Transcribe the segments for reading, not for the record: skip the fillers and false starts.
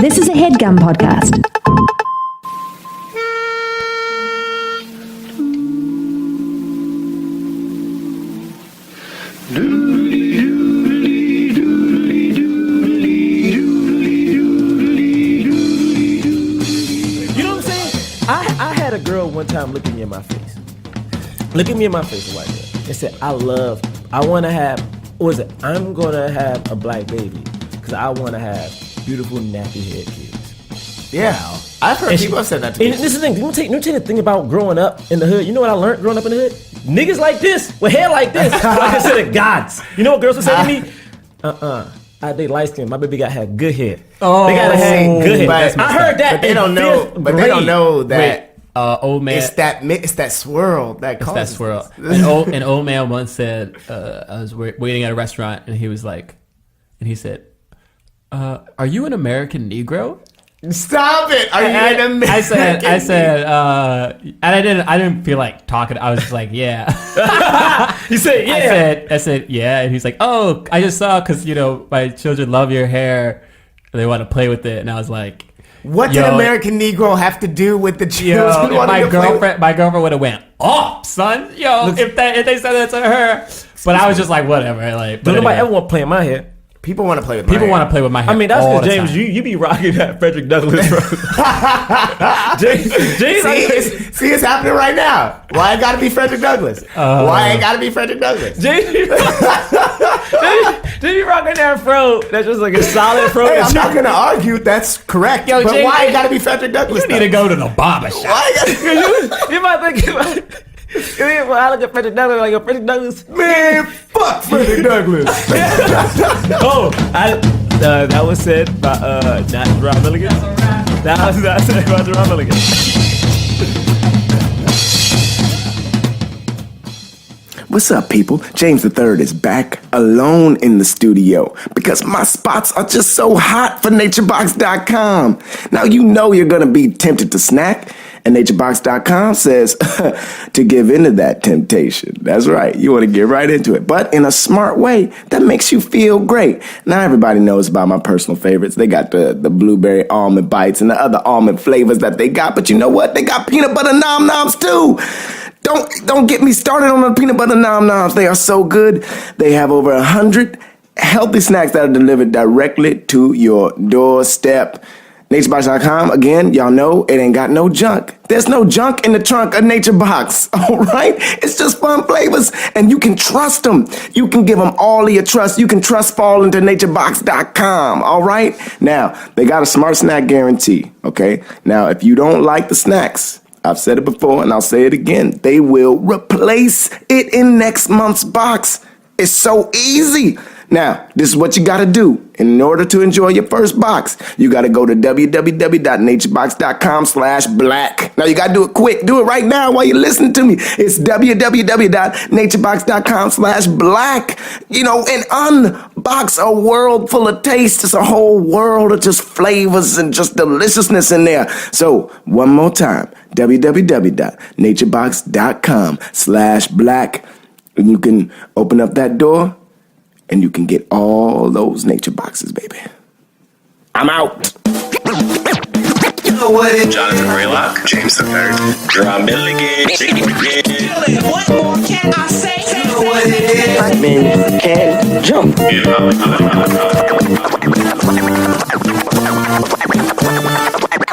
This is a HeadGum podcast. You know what I'm saying? I had a girl one time look at me in my face. Look at me in my face, a white girl, and said, I'm gonna have a black baby because I want to have beautiful nappy head kids. Yeah, I've heard people have said that to me. And this is the thing. Let me tell you the thing about growing up in the hood. You know what I learned growing up in the hood? Niggas like this with hair like this, I consider gods. You know what girls would say to me? I date light skin. My baby had good hair. Oh, they gotta have good hair. But I heard that. But they don't know. But they don't know that. Old man, it's that swirl that causes that swirl. An old man once said, I was waiting at a restaurant, and he was like, and he said, "Are you an American Negro?" Stop it! Are you an American? I said, and I didn't feel like talking. I was just like, yeah. You said, yeah. I said, yeah, and he's like, oh, I just saw because my children love your hair, they want to play with it, and I was like. What did American Negro have to do with the children? My girlfriend would have went off, son. If they said that to her, but I was just like, whatever. Like, but nobody ever want to play in my hair. People want to play with my hair. People want to play with my hair. I mean, that's because James, you be rocking that Fredrick Douglass, bro. James, see, it's happening right now. Why it got to be Fredrick Douglass? Why it got to be Fredrick Douglass? James be rocking that fro. That's just like a solid fro. Hey, I'm not gonna argue that's correct. But James, why it got to be Fredrick Douglass? You need to go to the barbershop. You might think about. When I look at Fredrick Douglass, like, Fredrick Douglass. Man, fuck Fredrick Douglass. That was said by not Jerah Milligan. That was said by Jerah Milligan. What's up, people? James III is back alone in the studio because my spots are just so hot for NatureBox.com. Now, you know you're going to be tempted to snack, and NatureBox.com says to give into that temptation. That's right. You want to get right into it, but in a smart way that makes you feel great. Now, everybody knows about my personal favorites. They got the blueberry almond bites and the other almond flavors that they got, but you know what? They got peanut butter nom-noms too. Don't get me started on the peanut butter nom-noms. They are so good. They have over 100 healthy snacks that are delivered directly to your doorstep. NatureBox.com, again, y'all know it ain't got no junk. There's no junk in the trunk of NatureBox, all right? It's just fun flavors, and you can trust them. You can give them all of your trust. You can trust fall into NatureBox.com, all right? Now, they got a smart snack guarantee, okay? Now, if you don't like the snacks, I've said it before and I'll say it again, they will replace it in next month's box. It's so easy. Now, this is what you got to do. In order to enjoy your first box, you got to go to www.naturebox.com/black. Now, you got to do it quick. Do it right now while you're listening to me. It's www.naturebox.com/black. And unbox a world full of taste. It's a whole world of just flavors and just deliciousness in there. So, one more time, www.naturebox.com/black. And you can open up that door. And you can get all those nature boxes, baby. I'm out. You know what? Jonathan Braylock, James III, Jerah Milligan. What more can I say? You know what it is? Black men can't jump.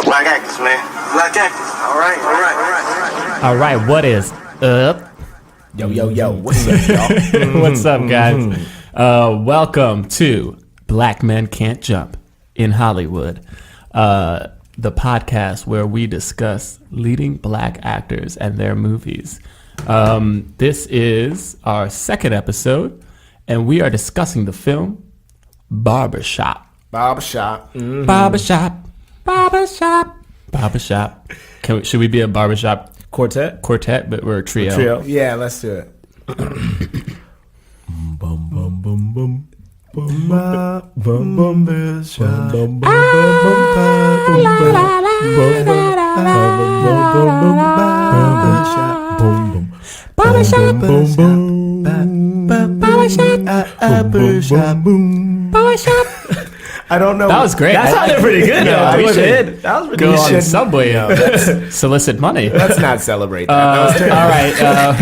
Black actors, man. Black actors. All right. All right, what is up? Yo. What's up, y'all? What's up, guys? Welcome to Black Men Can't Jump in Hollywood, the podcast where we discuss leading black actors and their movies. This is our second episode, and we are discussing the film Barbershop. Barbershop. Mm-hmm. Barbershop. Should we be a barbershop Quartet, but we're a trio? Yeah, let's do it. Bum bum bum bum bum bum bum barbershop. I don't know. That was great. That sounded pretty good. Yeah, though. we should That was pretty go good. on Subway solicit money. Let's not celebrate that. That was terrible. All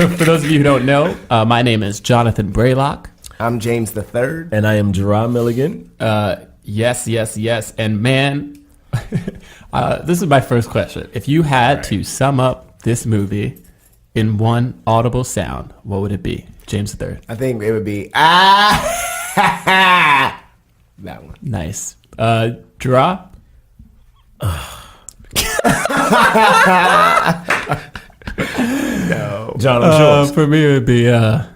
right. For those of you who don't know, my name is Jonathan Braylock. I'm James the Third. And I am Jerah Milligan. Yes. And man, this is my first question. If you had to sum up this movie in one audible sound, what would it be? James the Third. I think it would be that one. Nice. Draw. No. John, I'm sure. For me, it would be okay.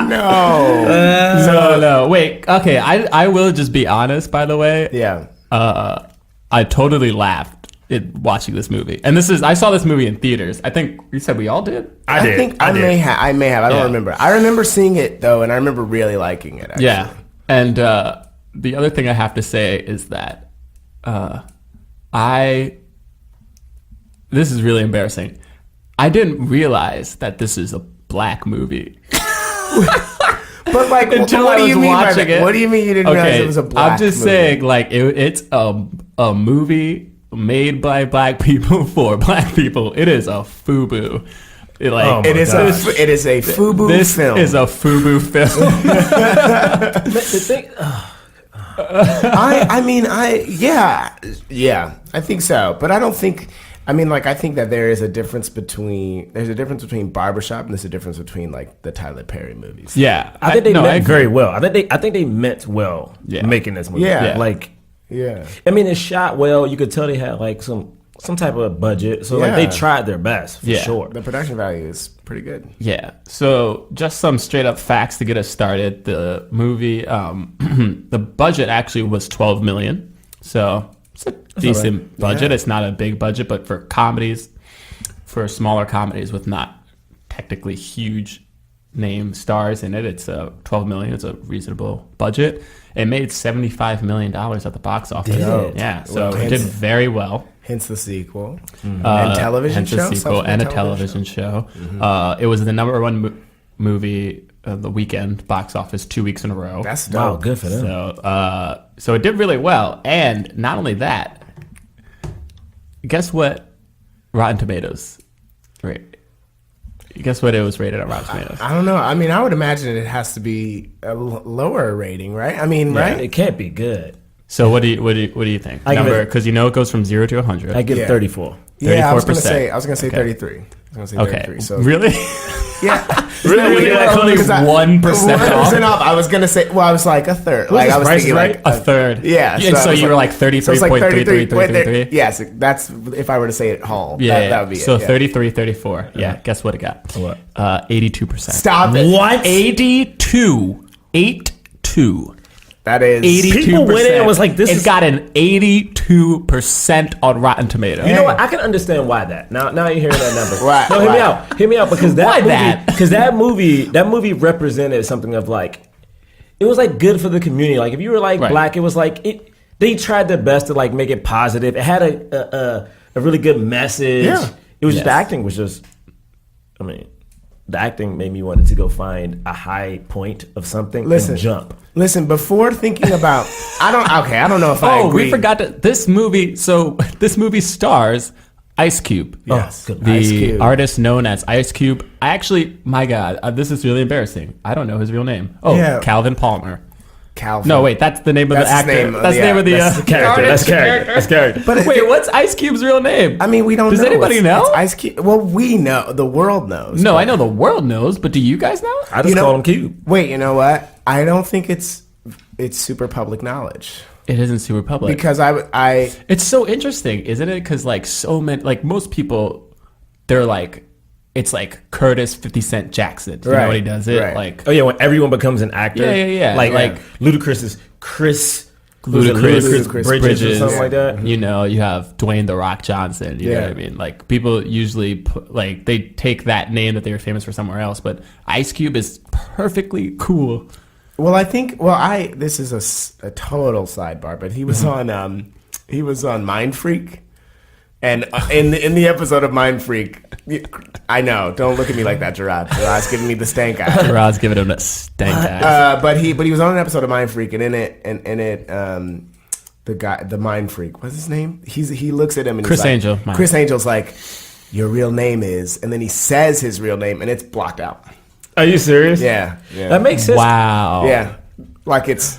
No. No. Wait. Okay. I will just be honest. By the way. Yeah. I totally laughed watching this movie, and I saw this movie in theaters. I think you said we all did. I think I may have. I don't Yeah. remember. I remember seeing it though, and I remember really liking it. Actually. Yeah. And the other thing I have to say is that this is really embarrassing. I didn't realize that this is a black movie. But like, Until what I do you was mean by watching that? it. What do you mean you didn't realize it was a black I'm just movie? saying, like, it's a movie made by black people for black people. It is a FUBU. Oh It is my a gosh. it is a FUBU This film. is a FUBU film. Yeah, I think so. But I don't think. I mean, like, I think that there's a difference between Barbershop and there's a difference between like the Tyler Perry movies. Yeah, I think they I meant agree. very well. I think they meant well making this movie. Yeah. Like, Yeah. I mean, it's shot well. You could tell they had like some type of budget. So like they Yeah. tried their best for sure. The production value is pretty good. Yeah. So just some straight up facts to get us started. The movie, the budget actually was $12 million. So it's a decent budget. Yeah. It's not a big budget, but for comedies, for smaller comedies with not technically huge name stars in it, it's $12 million. It's a reasonable budget. It made $75 million at the box office. Did. Yeah. So Well, it did very well. Hence the sequel. Mm-hmm. And television Hence show. a sequel and a subsequent television show. It was the number one movie the weekend box office 2 weeks in a row. That's Wow, dope. good for them. So it did really well. And not only that, guess what Rotten Tomatoes rate? Guess what it was rated on Rotten Tomatoes? I don't know. I mean, I would imagine it has to be a lower rating, right? I mean, right? It can't be good. So what do you think? I give Number, it- because you know it goes from 0 to 100. I give Yeah. 34. Yeah, I was 34%. gonna say Okay. 33. I was gonna say Okay. 33. So Really? yeah, Really? That's only 1% off. off. I was gonna say. Well, I was like a third. Was Like this I was Price thinking is like Right? A third. Yeah, And so I was you were like so it's like 33.3333. Yes, that's if I were to say it whole. Yeah, that would be so it. Yeah. 33, 34. Yeah, guess what it got? What? 82%. Stop it. What? 82. 82. That is 82%. People went in and was like, this It's is- got an 82% on Rotten Tomatoes. You know what? I can understand why that. Now you're hearing that number. Right, No, hear me right. out. Hear me out because Why that movie, that? Because that movie represented something of like, it was like good for the community. Like if you were like Right. black, it was like they tried their best to like make it positive. It had a really good message. Yeah. It was just Yes. the acting was just. I mean, the acting made me want to go find a high point of something Listen. and jump. Listen, before thinking about, I don't know if I Oh, agree. we forgot to, this movie stars Ice Cube. Yes, good. The Ice Cube. artist known as Ice Cube. I actually, my God, this is really embarrassing. I don't know his real name. Oh, Yeah. Calvin Palmer. Calvin. No, wait, that's the name of That's the his actor. name. That's the Yeah, name of the that's the Character. artist. That's character. But Wait, what's Ice Cube's real name? I mean, we don't. Does know. anybody It's- know? It's Ice Cube. Well, we know. The world knows. No, but- I know the world knows, but do you guys know? I just You know- call him Cube. Wait, you know what? I don't think it's super public knowledge It isn't super public. because I It's so interesting, isn't it? Because like so many, like most people, they're like, it's like Curtis 50 Cent Jackson. You know Right, what he does it? right. Like Oh yeah, when everyone becomes an actor. Yeah. Like Yeah. Ludacris is Chris. Ludacris Bridges or something like that. You know, you have Dwayne the Rock Johnson. You know Yeah. what I mean? Like people usually put, like they take that name that they were famous for somewhere else, but Ice Cube is perfectly cool. well, I think this is a total sidebar, but he was on Mind Freak. And in the episode of Mind Freak, I know, don't look at me like that, Gerard. Gerard's giving me the stank eye. Rod's giving him that stank ass. But he was on an episode of Mind Freak, and in it, the Mind Freak, what's his name? He looks at him and Chris he's like, Angel. Chris Angel's like, your real name is, and then he says his real name, and it's blocked out. Are you serious? Yeah. That makes sense. Wow. Yeah, like it's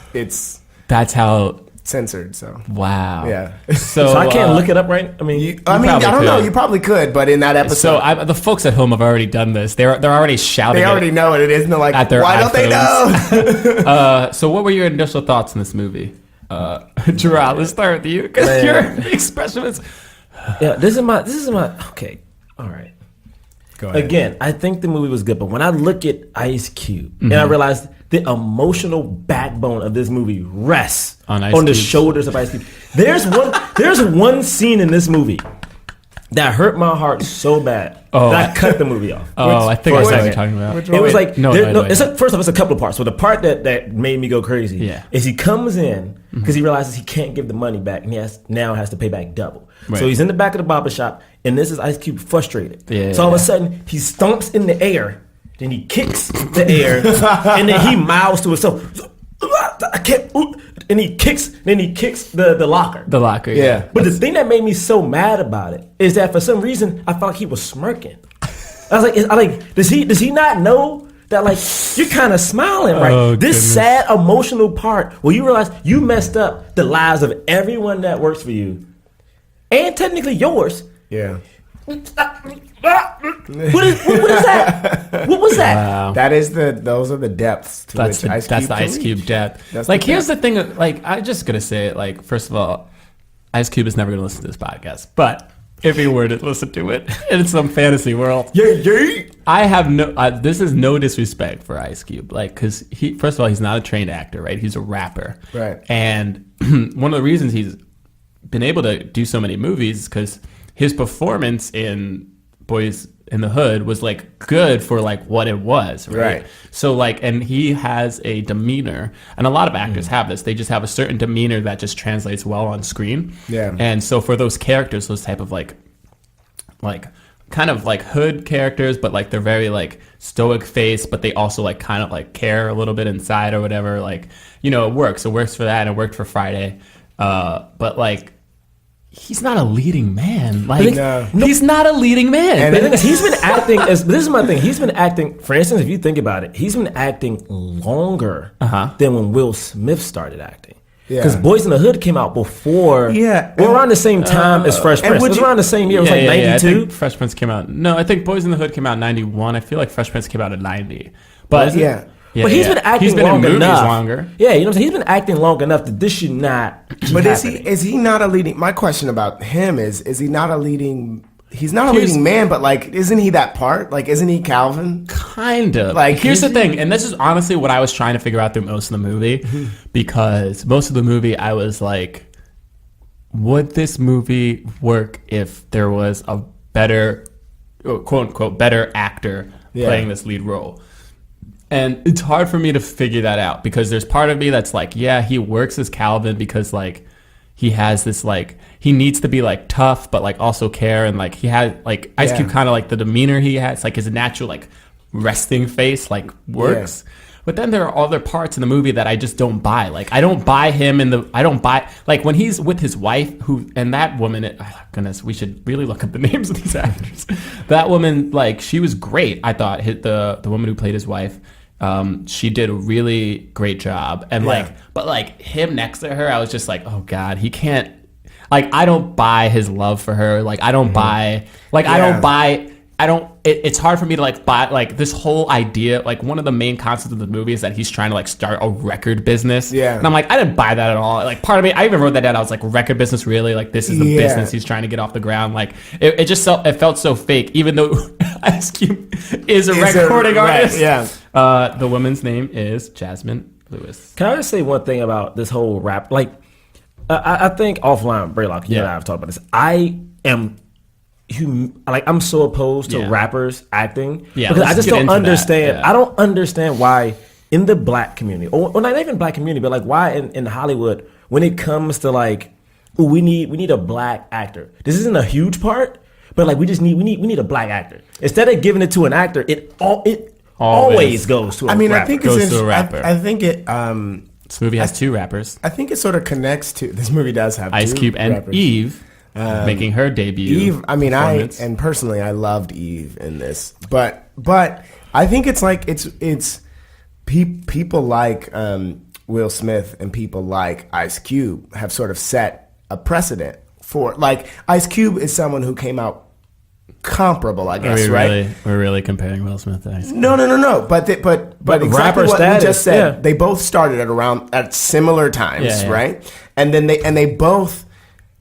That's how. censored. So Wow. yeah. So I can't look it up, right? I mean, I probably don't know. could. You probably could, but in that episode, So the folks at home have already done this. They're already shouting. they already know what it is, and they're like, at their why don't they iPhones. know? So what were your initial thoughts in this movie? Gerard, let's start with you because your expression is. yeah, this is my okay. All right. Go ahead. Again, I think the movie was good, but when I look at Ice Cube and I realize the emotional backbone of this movie rests On Ice the Cube's. shoulders of Ice Cube. There's one scene in this movie that hurt my heart so bad that I cut the movie off. Oh, I think For I a know what you're second. talking about. Which It was like No, it's first off, it's a couple of parts. So the part that made me go crazy Yeah. is he comes in because he realizes he can't give the money back, and he now has to pay back double. Right. So he's in the back of the barbershop, and this is Ice Cube frustrated. Yeah. So all of a sudden he stomps in the air, then he kicks the air, and then he mouths to himself, "I can't," and he kicks the locker. The locker. Yeah. But the thing that made me so mad about it is that for some reason I felt like he was smirking. I was like, does he not know that like you're kind of smiling, right? Oh, This goodness. sad emotional part where you realize you messed up the lives of everyone that works for you, and technically yours. Yeah. What is that? What was that? Wow. Those are the depths to That's which Ice the Cube can Ice Cube reach. depth. That's Like, the here's the thing. Like, I'm just gonna say it. Like, first of all, Ice Cube is never gonna listen to this podcast. But if he were to listen to it in some fantasy world, I have no. This is no disrespect for Ice Cube. Like, because first of all, he's not a trained actor, right? He's a rapper, Right. And one of the reasons he's been able to do so many movies is because his performance in Boys in the Hood was like good for like what it was, right? Right. So like, and he has a demeanor, and a lot of actors have this. They just have a certain demeanor that just translates well on screen. Yeah. And so for those characters, those type of like kind of like hood characters, but like they're very like stoic face, but they also like kind of like care a little bit inside or whatever. Like, you know, it works. It works for that, and it worked for Friday. But like, he's not a leading man. Like, he's not a leading man. And The thing is, he's been acting as this is my thing. He's been acting. For instance, if you think about it, he's been acting longer than when Will Smith started acting. Because Boys in the Hood came out before. Yeah. Well, around the same time as Fresh Prince. It was around the same year. It was like I 92. think Fresh Prince came out. No, I think Boys in the Hood came out in 91. I feel like Fresh Prince came out in 90. But Yeah. But he's been acting He's been long in movies enough. longer. Yeah, you know what I'm saying? He's been acting long enough that this should not keep But happening. is he not a leading? My question about him is he not a leading? He's not a Here's- leading man, but like, isn't he that part? Like, isn't he Calvin? Kind of. Like, Like, here's the he's- thing, and this is honestly what I was trying to figure out through most of the movie, because most of the movie I was like, would this movie work if there was a better, quote unquote, better actor playing this lead role? And it's hard for me to figure that out, because there's part of me that's like, yeah, he works as Calvin because like he has this like, he needs to be like tough but like also care, and like he had like Ice Cube kind of like the demeanor he has, like his natural like resting face like works. But then there are other parts in the movie that I just don't buy. Like, I don't buy him I don't buy, like, when he's with his wife, and that woman, oh, goodness, we should really look up the names of these actors. That woman, like, she was great. I thought the woman who played his wife, she did a really great job. And but like him next to her, I was just like, oh God, he can't, like, I don't buy his love for her. Like, I don't buy, like, it's hard for me to like buy like this whole idea. Like, one of the main concepts of the movie is that he's trying to like start a record business. Yeah. And I'm like, I didn't buy that at all. Like, part of me, I even wrote that down. I was like, record business, really? Like, this is the business he's trying to get off the ground. Like, it just felt so fake, even though Ice Cube is a recording artist. Yeah. The woman's name is Jasmine Lewis. Can I just say one thing about this whole rap? Like, I think offline, Braylock, you and I have talked about this. I am, I'm so opposed to rappers acting because I let's just get don't into that. understand. Yeah. I don't understand why in the black community, or not even black community, but like why in Hollywood, when it comes to like ooh, we need a black actor. This isn't a huge part, but like we need a black actor. Instead of giving it to an actor, it always goes to a rapper. I think Goes to a rapper. I think it. This movie has two rappers, I think it sort of connects to. This movie does have Ice two Cube and rappers. Eve, making her debut. Eve. I mean, performance. personally, I loved Eve in this, but I think it's like it's people like Will Smith and people like Ice Cube have sort of set a precedent for, like, Ice Cube is someone who came out comparable, I guess, right? We're really comparing Will Smith to Ice Cube. No. But exactly rapper what status, you just said. yeah. They both started at similar times, Yeah. right? And then they both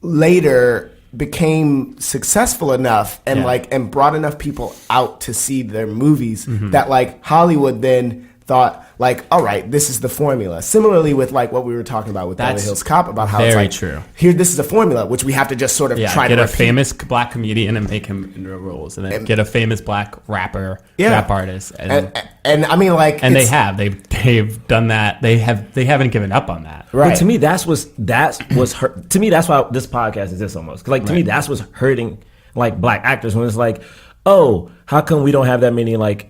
later became successful enough and Yeah. and brought enough people out to see their movies Mm-hmm. that like Hollywood then thought like, all right, this is the formula. Similarly with like what we were talking about with Beverly That's Hills Cop, about how it's very like, true. here, this is a formula which we have to just sort of try get to a repeat. famous black comedian and make him into roles, and then get a famous black rapper, Yeah. rap artist, and I mean, like, and it's- they've done that. They haven't given up on that. right. But to me, that's hurt. To me, that's why this podcast exists almost. 'Cause, like, to me, that's what's hurting like black actors when it's like, oh, how come we don't have that many like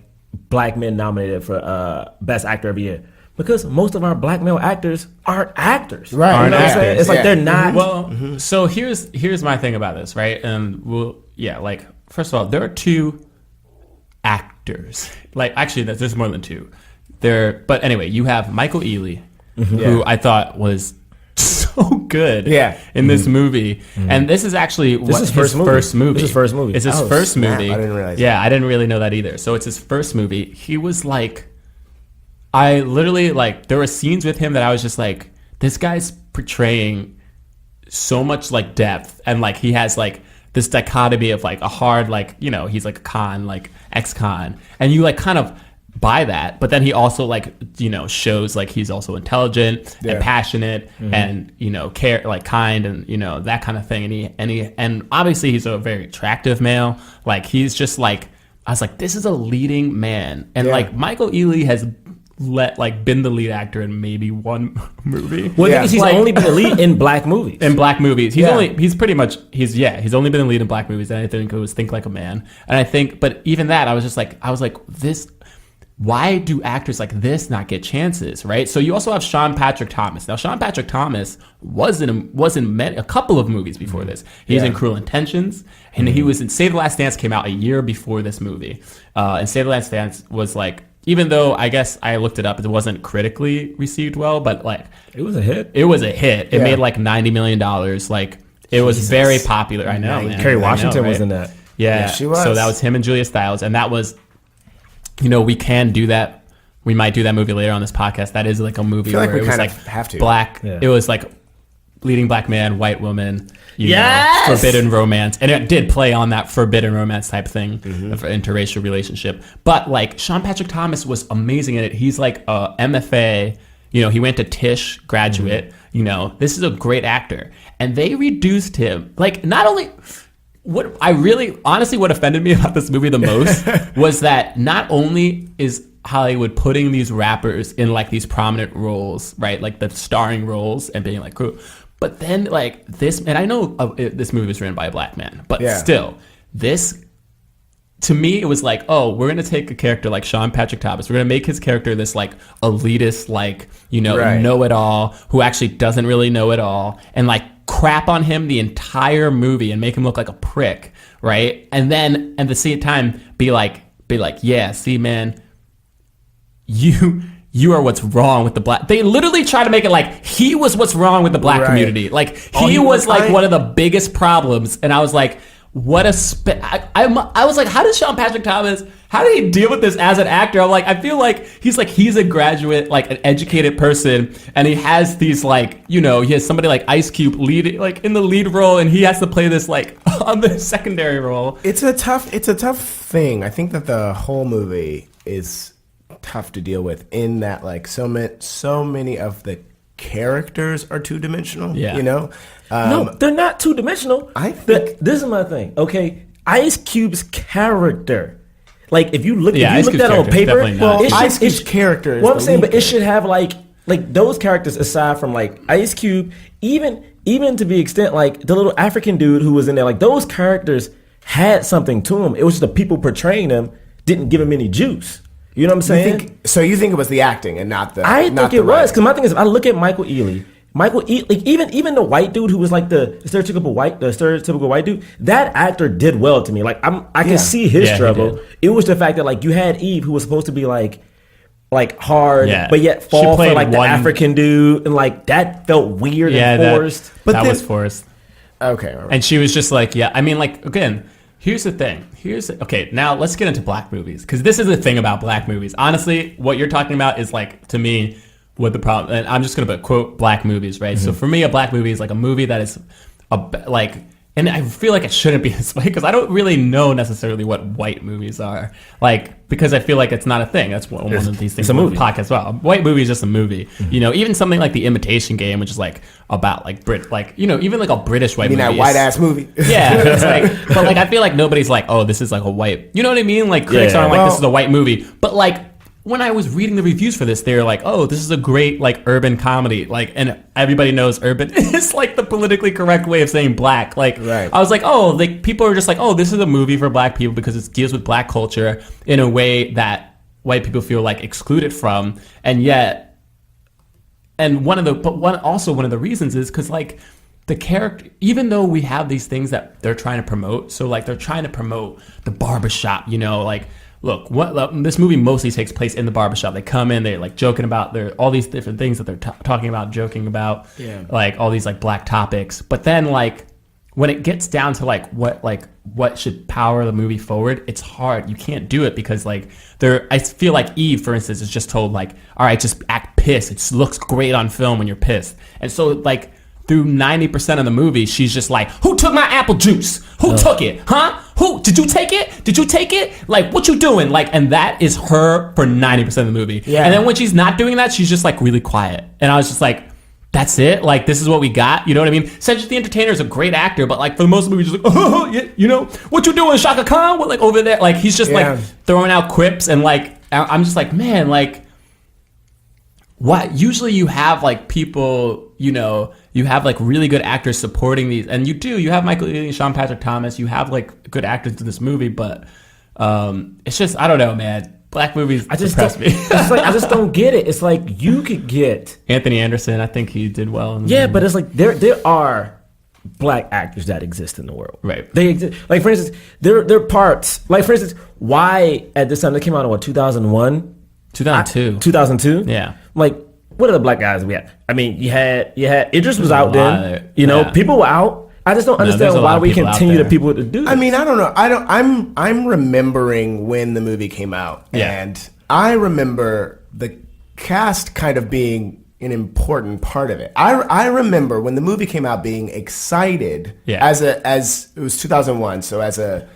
black men nominated for best actor every year? Because most of our black male actors aren't actors. Right. You Aren't know what I'm saying? actors, It's like yeah. they're not. Well, so here's my thing about this, right? And like, first of all, there are two actors. Like, actually, there's more than two. But anyway, you have Michael Ealy, who Yeah. I thought was so good Yeah. in this movie. And this is actually This is his first movie. This is first movie. It's his Oh, first snap. movie. I didn't realize Yeah, I didn't really know that either. So it's his first movie. He was like, I literally, like, there were scenes with him that I was just like, this guy's portraying so much like depth, and like he has like this dichotomy of like a hard, like, you know, he's like a con, like ex-con, and you like kind of buy that, but then he also like, you know, shows like he's also intelligent Yeah. and passionate and, you know, care, like kind, and, you know, that kind of thing, and obviously he's a very attractive male. Like, he's just like, I was like, this is a leading man, and Yeah. like Michael Ealy has been the lead actor in maybe one movie. Well, Yeah. because he's Like- only been the lead in black movies. In black movies, he's Yeah. only he's only been the lead in black movies, and I think it was Think Like a Man, and I think, but even that, I was like, this, why do actors like this not get chances, right? So you also have Sean Patrick Thomas. Now, Sean Patrick Thomas was in a couple of movies before this. He's in Cruel Intentions, and he was in Save the Last Dance, came out a year before this movie, and Save the Last Dance was like, even though I guess I looked it up, it wasn't critically received well, but like, It was a hit. it was a hit. It Yeah. made like $90 million. Like, it was very popular. I know, man. Kerry I know, Washington was right? in that. Yeah, Yeah, she was. So that was him and Julia Stiles, and that was, you know, we can do that. We might do that movie later on this podcast. That is like a movie feel like where we it was kind like of have to. black. Yeah. It was like leading black man, white woman. You Yes! know, forbidden romance, and it did play on that forbidden romance type thing of an interracial relationship. But like, Sean Patrick Thomas was amazing in it. He's like a MFA. You know, he went to Tisch graduate. You know, this is a great actor, and they reduced him. Like, not only. What I really, honestly, what offended me about this movie the most was that not only is Hollywood putting these rappers in like these prominent roles, right, like the starring roles, and being like, cool, but then like this, and I know this movie was written by a black man, but Yeah. still, this, to me, it was like, oh, we're gonna take a character like Sean Patrick Thomas, we're gonna make his character this like elitist, like, you know, Right. know-it-all who actually doesn't really know it all, and like crap on him the entire movie and make him look like a prick, right? And then at the same time be like, yeah, see, man, you are what's wrong with the black. They literally try to make it like he was what's wrong with the black Right. community. Like, Oh, he he was was like right. one of the biggest problems, and I was like, what a I was like, how does Sean Patrick Thomas, how did he deal with this as an actor? I'm like, I feel like he's a graduate, like an educated person, and he has these like, you know, he has somebody like Ice Cube leading, like in the lead role, and he has to play this like on the secondary role. It's a tough thing. I think that the whole movie is tough to deal with in that like so many of the characters are two-dimensional. Yeah. You know? No, they're not two-dimensional. I think- This is my thing. Okay, Ice Cube's character. Like, if you look, Yeah, if Ice you look Cube's at on character is paper, definitely not. Well, it should- Ice Cube's it- character is Well, I'm the saying, lead but it should have like those characters aside from like Ice Cube. Even even to the extent like the little African dude who was in there, like those characters had something to them. It was just the people portraying them didn't give him any juice. You know what I'm saying? So you think it was the acting and not the? I not think the it was, writing. because my thing is, I look at Michael Ealy. Like even the white dude who was like the stereotypical white dude, that actor did well to me. Like I can see his struggle. It was the fact that like you had Eve, who was supposed to be like hard, but yet fall for like the African dude, and like that felt weird and forced. But that was forced. Okay, all right. And she was just like, I mean, like, again, here's the thing. Okay, now let's get into black movies, because this is the thing about black movies. Honestly, what you're talking about is like, to me, what the problem, and I'm just going to quote black movies, right? So for me, a black movie is like a movie that is like, and I feel like it shouldn't be this way, because I don't really know necessarily what white movies are, like, because I feel like it's not a thing. That's one of these things. It's a movie. Podcast as well. White movie is just a movie. You know, even something like The Imitation Game, which is like about like even like a British white movie. That white ass movie. Yeah, it's like, but like I feel like nobody's like, oh, this is like a white. You know what I mean? Like critics aren't like, this is a white movie, but like, when I was reading the reviews for this, they were like, oh, this is a great like urban comedy. Like, and everybody knows urban is like the politically correct way of saying black. Like, right. I was like, oh, like people are just like, oh, this is a movie for black people because it deals with black culture in a way that white people feel like excluded from. And yet, one of the reasons is because like the character, even though we have these things that they're trying to promote, so like they're trying to promote the barbershop, you know, like, look, this movie mostly takes place in the barbershop. They come in, they're like joking about all these different things that they're talking about, joking about, like all these like black topics. But then like when it gets down to like what should power the movie forward, it's hard. You can't do it because like I feel like Eve, for instance, is just told like, all right, just act pissed. It looks great on film when you're pissed. And so like through 90% of the movie, she's just like, who took my apple juice? Who took it? Huh? Who? Did you take it? Did you take it? Like, what you doing? Like, and that is her for 90% of the movie. Yeah. And then when she's not doing that, she's just like really quiet. And I was just like, that's it? Like, this is what we got? You know what I mean? Cedric the Entertainer is a great actor, but like for the most of the movie, just like, oh, yeah, you know, what you doing, Shaka Khan? What, like over there? Like, he's just like throwing out quips, and like, I'm just like, man, like, what? Usually you have like people, you know, you have like really good actors supporting these, and you have Michael Ealy and Sean Patrick Thomas, you have like good actors in this movie, but it's just, I don't know, man. Black movies depress me. It's like, I just don't get it. It's like you could get Anthony Anderson. I think he did well. But it's like there are black actors that exist in the world. Right. They exist. Like for instance, there are parts. Like for instance, why at this time they came out in what 2001, 2002, 2002. Yeah. Like, what are the black guys we had? I mean, you had Idris was out then. You know, people were out. I just don't understand why we continue to people to do this. I mean, I don't know. I'm remembering when the movie came out, and I remember the cast kind of being an important part of it. I remember when the movie came out being excited as it was 2001, so as a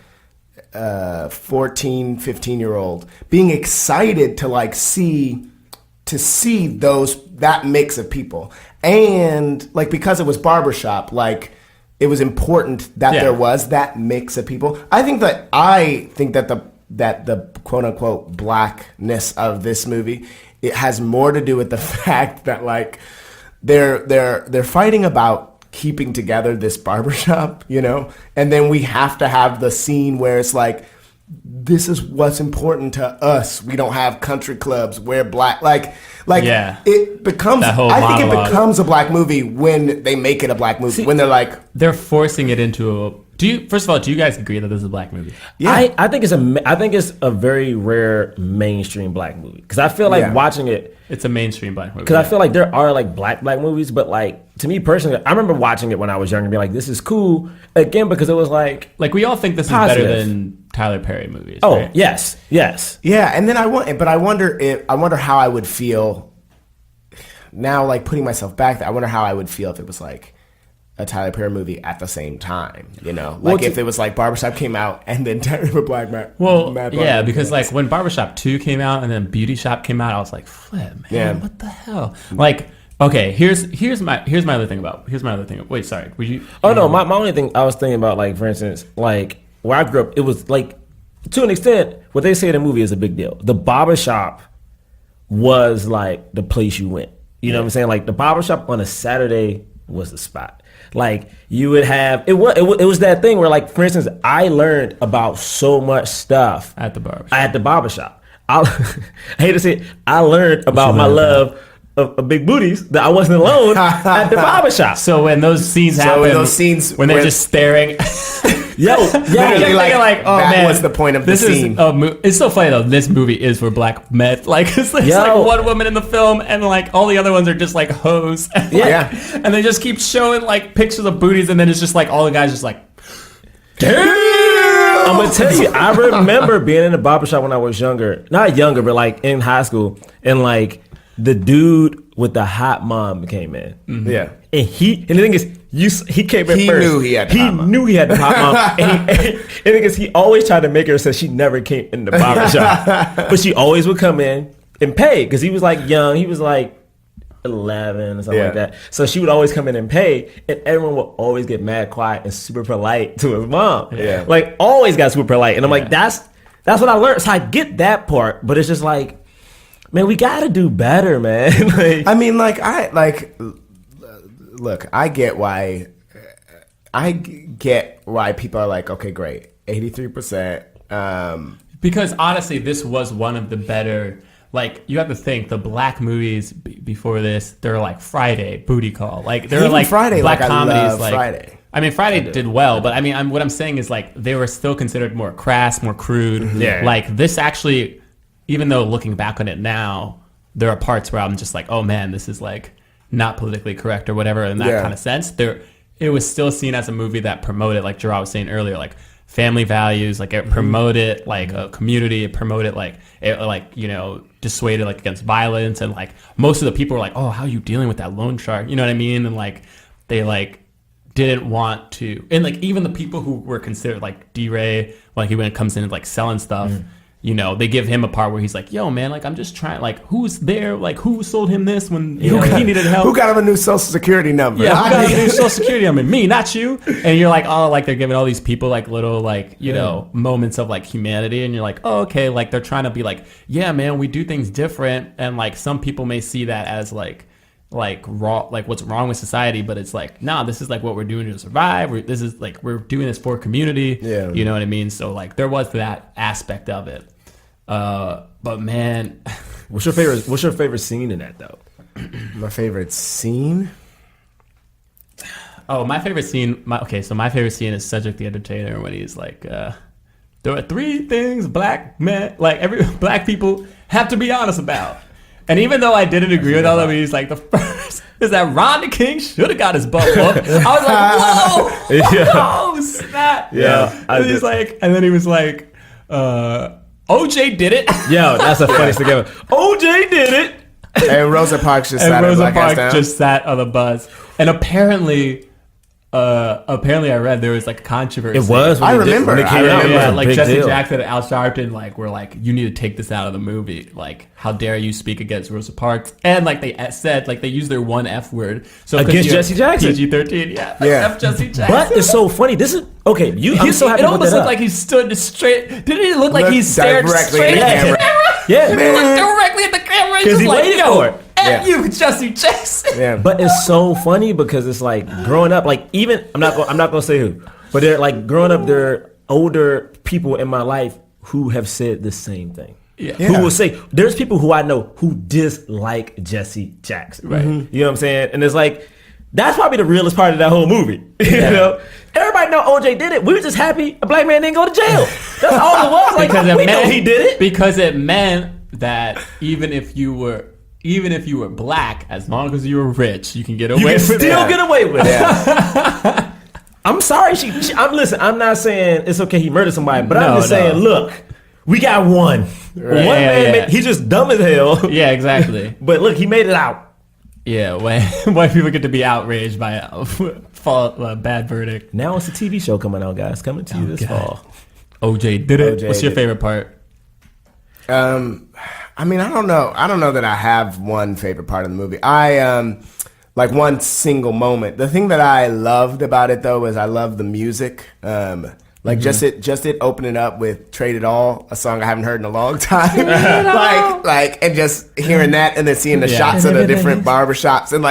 14, 15-year-old being excited to like see that mix of people, and like because it was Barbershop, like it was important that there was that mix of people. I think that the quote unquote blackness of this movie, it has more to do with the fact that like they're fighting about keeping together this barbershop, you know, and then we have to have the scene where it's like, this is what's important to us. We don't have country clubs. We're black. Like it becomes. I think it becomes a black movie when they make it a black movie. When they're like, they're forcing it into a. First of all, do you guys agree that this is a black movie? Yeah, I think it's a very rare mainstream black movie, because I feel like watching it. It's a mainstream black movie. Because I feel like there are like black movies, but like to me personally, I remember watching it when I was younger and being like, this is cool. Again, because it was like we all think this positive. is better than Tyler Perry movies. Oh, right? yes. Yeah, and then I wonder how I would feel now, like putting myself back there. I wonder how I would feel if it was like a Tyler Perry movie at the same time, you know, like if it was like Barbershop came out and then Tyler Black Matt. Yeah, because like when Barbershop 2 came out and then Beauty Shop came out, I was like, flip, man, what the hell? Like, okay, here's my other thing Wait, sorry, were you? Oh no, my only thing I was thinking about, like for instance, like where I grew up, it was like to an extent what they say in the movie is a big deal. The barbershop was like the place you went. You know what I'm saying? Like the barbershop on a Saturday was the spot. Like you would have it was that thing where, like, for instance, I learned about so much stuff At the barbershop. I hate to say it, I learned about my love of big booties that I wasn't alone at the barbershop. So when those scenes happen, when they're just staring, Literally, like, oh that man, was the point of the scene. It's so funny though. This movie is for black men. Like, there's like one woman in the film, and like all the other ones are just like hoes. And, and they just keep showing like pictures of booties, and then it's just like all the guys just like, damn. I'm gonna tell you, I remember being in a barbershop when I was younger. Not younger, but like in high school, and like the dude with the hot mom came in. Mm-hmm. Yeah. And the thing is, he came in He first. knew he had the hot mom. knew he had the hot mom. and the thing is, he always tried to make her say she never came in the barbershop. But she always would come in and pay, because he was like young. He was like 11 or something like that. So she would always come in and pay, and everyone would always get mad quiet and super polite to his mom. Yeah. Like, always got super polite. And I'm like, that's what I learned. So I get that part, but it's just like, man, we gotta do better, man. Like, I mean, like, look, I get why people are like, okay, great, 83%. Because honestly, this was one of the better. Like, you have to think, the black movies before this, they're like Friday, Booty Call. Like, they're Even like Friday, black like, I comedies. love Like, Friday. I mean, Friday did well, but I mean, what I'm saying is, like, they were still considered more crass, more crude. Mm-hmm. Yeah. Like, this actually, even though looking back on it now, there are parts where I'm just like, oh man, this is like not politically correct or whatever in that kind of sense. It was still seen as a movie that promoted, like Jerah was saying earlier, like family values, like it promoted like a community, it promoted dissuaded like against violence, and like most of the people were like, oh, how are you dealing with that loan shark? You know what I mean? And like they like didn't want to, and like even the people who were considered like D-Ray, like when it comes in like selling stuff. You know, they give him a part where he's like, yo, man, like, I'm just trying, like, who's there? Like, who sold him this when he needed help? Who got him a new social security number? Yeah, who got him a new social security number? Me, not you. And you're like, oh, like, they're giving all these people, like, little, like, you know, moments of, like, humanity. And you're like, oh, okay. Like, they're trying to be like, yeah, man, we do things different. And, like, some people may see that as, like raw, like what's wrong with society, but it's like, nah, this is like what we're doing to survive. We're doing this for community. Yeah, you know what I mean? So like there was that aspect of it. But man, what's your favorite scene in that though? My favorite scene? Oh, my favorite scene. My favorite scene is Cedric the Entertainer when he's like, there are 3 things black men, like black people, have to be honest about. And even though I didn't agree with all of it, he's like, the first is that Ron the King should have got his butt whooped. I was like, whoa, whoa, snap. Yeah. And he's like, and then he was like, OJ did it. Yo, that's the funniest thing ever. OJ did it. And Rosa Parks just sat Rosa her black ass Parks down. just sat on the bus. And apparently I read there was like a controversy. It was. I remember. Yeah, like Jesse deal. Jackson and Al Sharpton like were like, you need to take this out of the movie. Like, how dare you speak against Rosa Parks? And like they said, like they used their one F word. So against Jesse Jackson. PG-13. Yeah. F Jesse Jackson. But it's so funny. This is okay. I'm so happy. It almost looked like he stood straight. Didn't it look like he stared directly straight at the at the camera. camera? Yeah, He looked directly at the camera. He's he like, waited yo, for it. F you, Jesse Jackson. Yeah. But it's so funny because it's like growing up, like even I'm not gonna say who, but they're like growing up. There are older people in my life who have said the same thing. Yeah. Who will say there's people who I know who dislike Jesse Jackson. Right. You know what I'm saying? And it's like that's probably the realest part of that whole movie. You know, everybody know OJ did it. We were just happy a black man didn't go to jail. That's all it was. Like we know he did it because it meant that even if you were black, as long as you were rich, you can get away with it. Still get away with it. I'm sorry. I'm not saying it's okay he murdered somebody, but I'm just saying, look, we got one. Right. One man, he's just dumb as hell. Yeah, exactly. But look, he made it out. Yeah, white people get to be outraged by a bad verdict. Now it's a TV show coming out, guys. Coming to you this fall. OJ did it. What's your favorite part? I mean, I don't know that I have one favorite part of the movie. Like one single moment. The thing that I loved about it though is I love the music. Like Like just it opening up with "Trade It All," a song I haven't heard in a long time. And just hearing that, and then seeing the shots of the different barbershops, and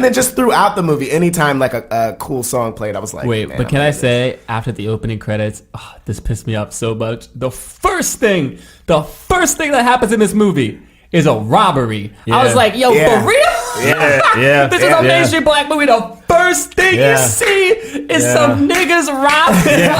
then just throughout the movie, anytime like a cool song played, I was like, wait, man, but can I say after the opening credits, this pissed me off so much. The first thing that happens in this movie is a robbery. I was like, yo, for real? Yeah. This is a mainstream black movie. The first thing you see is some niggas robbing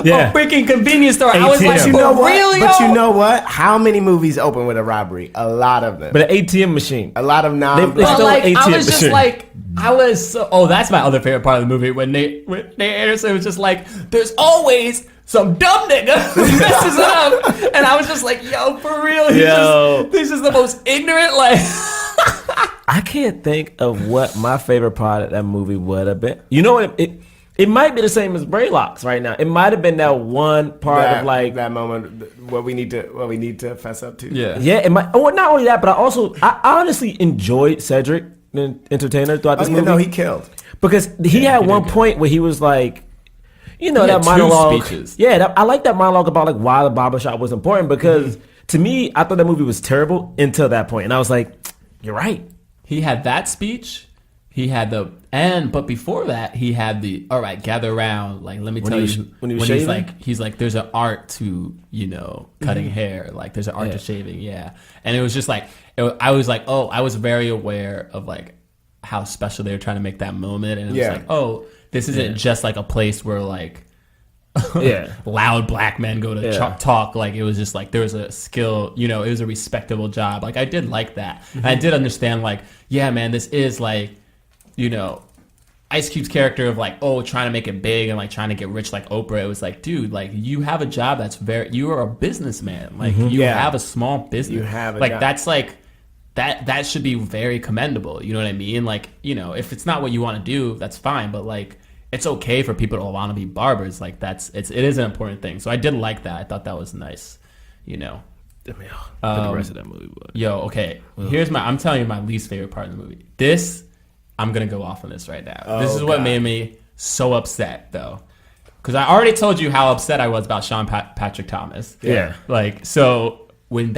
a freaking convenience store. I was like, you know what? real, yo? But you know what? How many movies open with a robbery? A lot of them. But an ATM machine. A lot of non. They But stole like, an I ATM was just machine. like, that's my other favorite part of the movie when Nate Anderson was just like, there's always some dumb nigga who messes it up, and I was just like, yo, for real, this is the most ignorant, like. I can't think of what my favorite part of that movie would have been. You know what? It might be the same as Braylock's right now. It might have been that one part of like that moment. What we need to fess up to. Yeah. It might. Oh, not only that, but I honestly enjoyed Cedric, the entertainer, throughout this movie. No, he killed Because he had one point where he was like, you know, He that had two monologue. speeches. Yeah, I like that monologue about like why the barbershop was important because to me, I thought that movie was terrible until that point, and I was like, you're right. He had that speech. He had but before that, he had the all right, gather around. Like, let me tell you, when he was shaving? he's like, there's an art to cutting hair. Like, there's an art to shaving. Yeah, and it was just like, I was like, I was very aware of like how special they were trying to make that moment, and it was like, this isn't just like a place where like loud black men go to talk. Like, it was just like there was a skill, it was a respectable job. Like, I did like that. And I did understand like, yeah, man, this is like, Ice Cube's character of like, trying to make it big and like trying to get rich like Oprah. It was like, dude, like you have a job that's you are a businessman. Like you have a small business. You have a like job. That's like that should be very commendable. You know what I mean? Like, if it's not what you want to do, that's fine. But like, it's okay for people to want to be barbers. Like it is an important thing. So I did like that. I thought that was nice. The rest of that movie was. Yo, okay. I'm telling you my least favorite part of the movie. I'm going to go off on this right now. This is what made me so upset, though. Because I already told you how upset I was about Sean Patrick Thomas. Yeah. Like, so when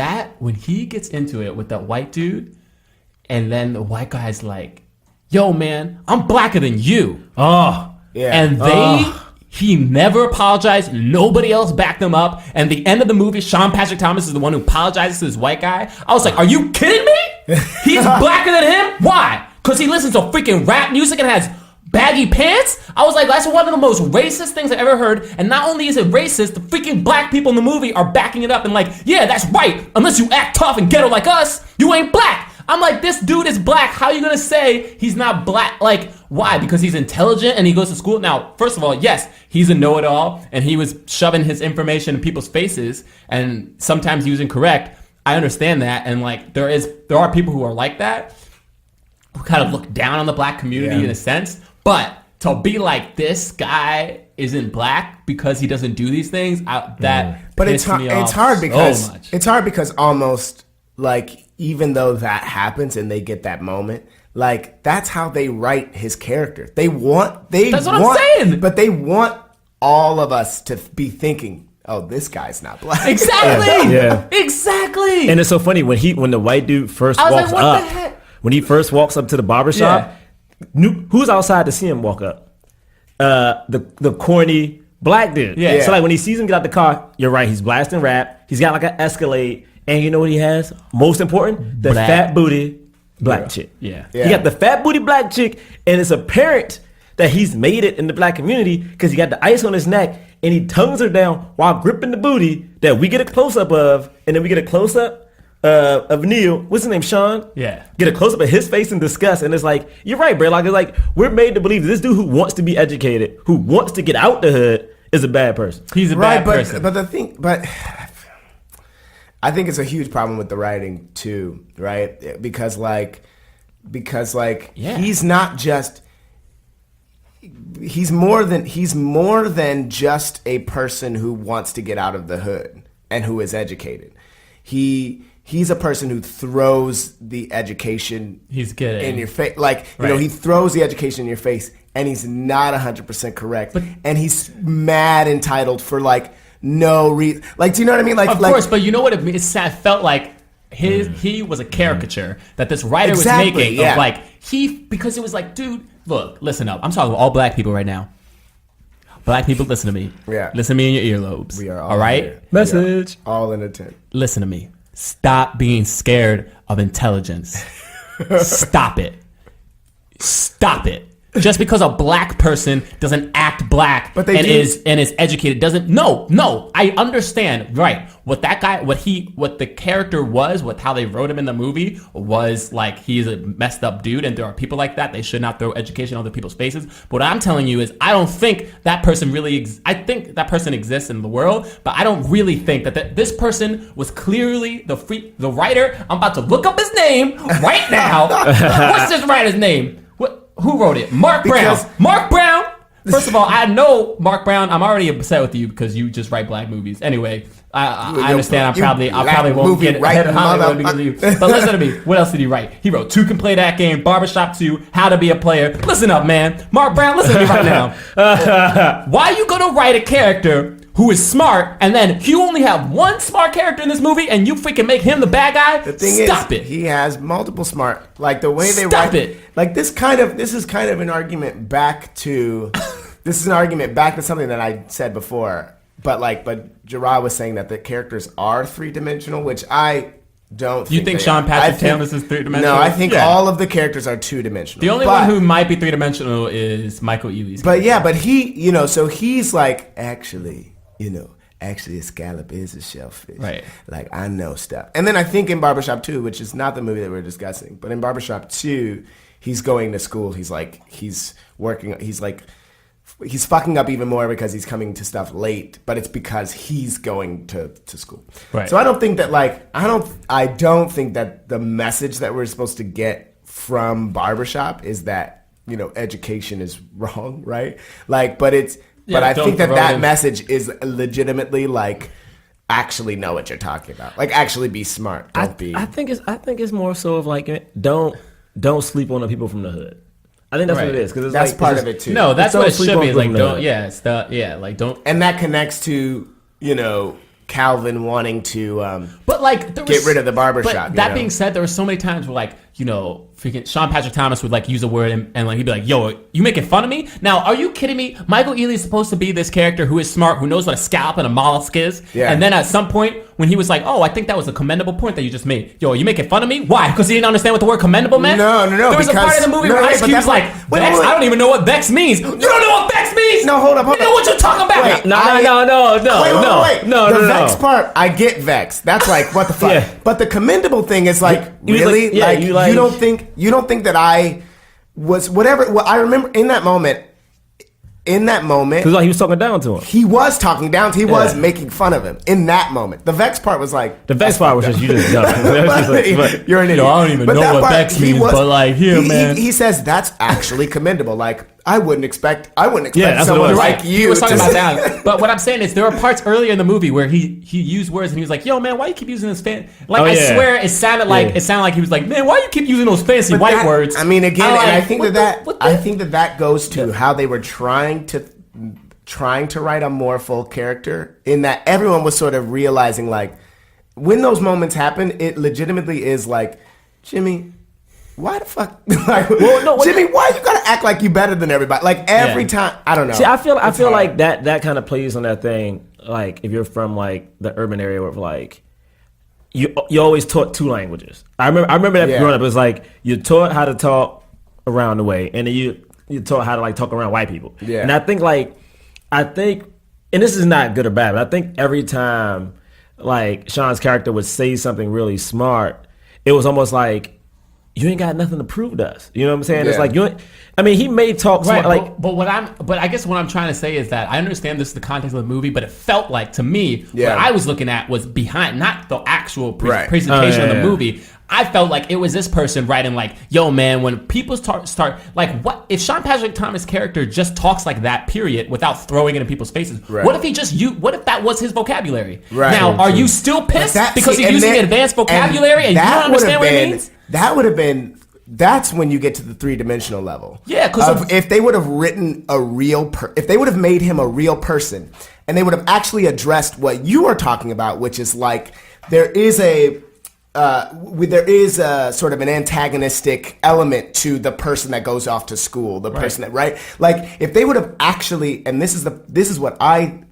he gets into it with that white dude, and then the white guy's like, yo, man, I'm blacker than you. Oh. Yeah. And he never apologized. Nobody else backed him up. And the end of the movie, Sean Patrick Thomas is the one who apologizes to this white guy. I was like, are you kidding me? He's blacker than him? Why? Because he listens to freaking rap music and has baggy pants? I was like, that's one of the most racist things I ever heard. And not only is it racist, the freaking black people in the movie are backing it up and like, yeah, that's right. Unless you act tough and ghetto like us, you ain't black. I'm like, this dude is black. How are you going to say he's not black? Like, why? Because he's intelligent and he goes to school? Now, first of all, yes, he's a know-it-all and he was shoving his information in people's faces and sometimes he was incorrect. I understand that. And like, there are people who are like that, who kind of look down on the black community in a sense. But to be like, this guy isn't black because he doesn't do these things, But it's hard because almost like, even though that happens and they get that moment, like that's how they write his character. That's what I'm saying. But they want all of us to be thinking, oh, this guy's not black. Exactly. Yeah. Exactly. And it's so funny when the white dude first walks up. When he first walks up to the barbershop, who's outside to see him walk up? The corny black dude. Yeah. So like when he sees him get out the car, you're right, he's blasting rap. He's got like an Escalade. And you know what he has? Most important, the fat booty black chick. Yeah. He got the fat booty black chick, and it's apparent that he's made it in the black community because he got the ice on his neck and he tongues her down while gripping the booty that we get a close up of, and then we get a close up of Neil. What's his name? Sean. Yeah. Get a close up of his face in disgust, and it's like, you're right, bro. Like, it's like we're made to believe this dude who wants to be educated, who wants to get out the hood, is a bad person. He's a bad person. But I think it's a huge problem with the writing too, right? Because he's not just, he's more than just a person who wants to get out of the hood and who is educated. He's a person who throws the education he's getting in your face. Like, he throws the education in your face and he's not 100% correct, and he's mad entitled for like no reason. Like, do you know what I mean? Like, of course, but you know what it felt like. He was a caricature that this writer was making of like because it was like, dude, look, listen up. I'm talking to all black people right now. Black people, listen to me. Yeah. Listen to me in your earlobes. We are all right. Here. Message. All in a tent. Listen to me. Stop being scared of intelligence. Stop it. Stop it. Just because a black person doesn't act black is educated doesn't. No. I understand. Right. What that guy, what the character was, how they wrote him in the movie was like he's a messed up dude, and there are people like that. They should not throw education on other people's faces. But what I'm telling you is, I don't think that person really. I think that person exists in the world, but I don't really think that this person was clearly the writer. I'm about to look up his name right now. What's this writer's name? Who wrote it? Mark Brown. Mark Brown. First of all, I know Mark Brown. I'm already upset with you because you just write black movies. Anyway, I understand. I probably won't get ahead of Hollywood because of you. But listen to me. What else did he write? He wrote 2 Can Play That Game, Barbershop 2, How to Be a Player. Listen up, man. Mark Brown, listen to me right now. Why are you gonna write a character who is smart, and then you only have one smart character in this movie, and you freaking make him the bad guy? The thing is, he has multiple smart. Like the way they write it. Like this is kind of an argument back to. This is an argument back to something that I said before. But Jerah was saying that the characters are 3-dimensional, which I don't. You think Sean Patrick Thomas is 3-dimensional? No, I think all of the characters are 2-dimensional. The only one who might be 3-dimensional is Michael Ealy's. But he, so he's like actually a scallop is a shellfish. Right. Like, I know stuff. And then I think in Barbershop 2, which is not the movie that we're discussing, but in Barbershop 2, he's going to school. He's fucking up even more because he's coming to stuff late, but it's because he's going to school. Right. So I don't think that I don't think that the message that we're supposed to get from Barbershop is that, education is wrong, right? But I think that message is legitimately like, actually know what you're talking about. Like, actually be smart. I think it's more so of like, don't sleep on the people from the hood. I think that's what it is, because that's part of it too. No, that's what it should be. Like, don't. Yeah, it's don't. And that connects to Calvin wanting to get rid of the barbershop. But that being said, there were so many times where freaking Sean Patrick Thomas would use a word and he'd be like, yo, you making fun of me? Now, are you kidding me? Michael Ealy is supposed to be this character who is smart, who knows what a scallop and a mollusk is. Yeah. And then at some point when he was like, oh, I think that was a commendable point that you just made. Yo, are you making fun of me? Why? Because he didn't understand what the word commendable meant? No. There was a part of the movie where Ice Cube's like, Vex, I don't even know what Vex means. You don't know what Vex means? No, hold up. You know what you're talking about? Wait, No. The Vex part, I get Vex. That's like, what the fuck? Yeah. But the commendable thing is really? You don't think that I was whatever. Well, I remember in that moment, because he was talking down to him. He was talking down to him. He was making fun of him in that moment. The Vex part was like... The Vex part was just, you just dumb. You're an idiot. I don't even know what Vex means, man. He says that's actually commendable. Like, I wouldn't expect Yeah, someone like you. He was talking about that. But what I'm saying is there are parts earlier in the movie where he used words and he was like, yo, man, why you keep using this I swear it sounded like he was like, man, why you keep using those fancy white words? I mean, again, and I think that goes to how they were trying to write a more full character, in that everyone was sort of realizing, like, when those moments happen, it legitimately is like, Jimmy, why the fuck? Jimmy, why you gotta act like you better than everybody? Like, every time, I don't know. See, I feel like that kind of plays on that thing. Like, if you're from like the urban area where like you always taught 2 languages. I remember that growing up. It was like you taught how to talk around the way, and then you taught how to talk around white people. Yeah. And I think, and this is not good or bad, but I think every time Sean's character would say something really smart, it was almost like, you ain't got nothing to prove to us. You know what I'm saying? Yeah. It's like he may talk smart, but I guess what I'm trying to say is that I understand this is the context of the movie, but it felt like to me what I was looking at was behind, not the actual presentation of the movie. I felt like it was this person writing like, yo, man, when people start like, what if Sean Patrick Thomas' character just talks like that, period, without throwing it in people's faces? Right. What if that was his vocabulary? Right. Now, are you still pissed because he's using advanced vocabulary and you don't understand what it means? That would have been that's when you get to the 3-dimensional level. Yeah, because if they would have written a real, if they would have made him a real person, and they would have actually addressed what you are talking about, which is like there is a sort of an antagonistic element to the person that goes off to school, the person that, right? Like if they would have actually, and this is what I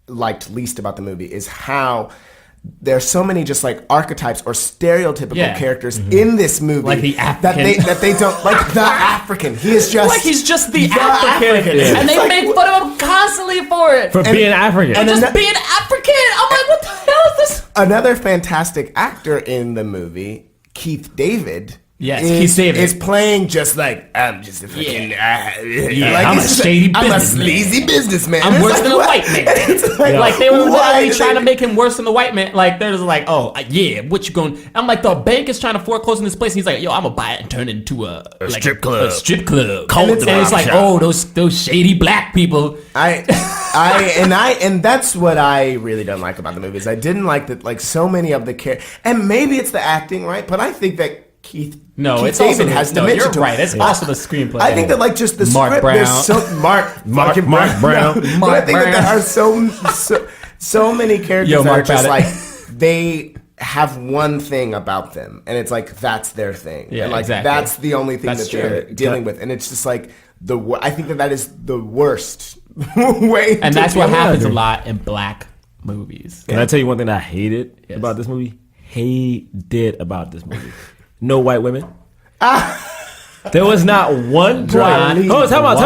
liked least about the movie, is how there's so many just like archetypes or stereotypical characters in this movie, like the African, that they don't like. The African, he is just like he's just the African. And they make fun of him constantly for it, for being African, and just being African. I'm like, what the hell is this? Another fantastic actor in the movie, Keith David. Yes, Keith David is playing just like I'm just a fucking like, I'm a shady businessman. I'm a sleazy businessman. I'm worse than a white man. Like they were literally trying to make him worse than the white man. Like they're just like, oh yeah, what you going? I'm like, the bank is trying to foreclose in this place. And he's like, yo, I'm gonna buy it and turn it into a strip club. A strip club. And it's like, oh, those shady black people. And that's what I really don't like about the movie. Is I didn't like that, like so many of the characters, and maybe it's the acting, right? But I think that Keith David has dimension. You're right. It's also the screenplay. I think that like just the Mark script. Brown. There's Mark Brown. But I think that there are so many characters that are just like they have one thing about them, and it's like that's their thing. Yeah, and like exactly. that's the only thing that they're dealing with, and it's just like I think that is the worst way. And that's what happens a lot in black movies. Can I tell you one thing that I hated about this movie? Hated about this movie. No white women. There was not one blonde. Oh, time out.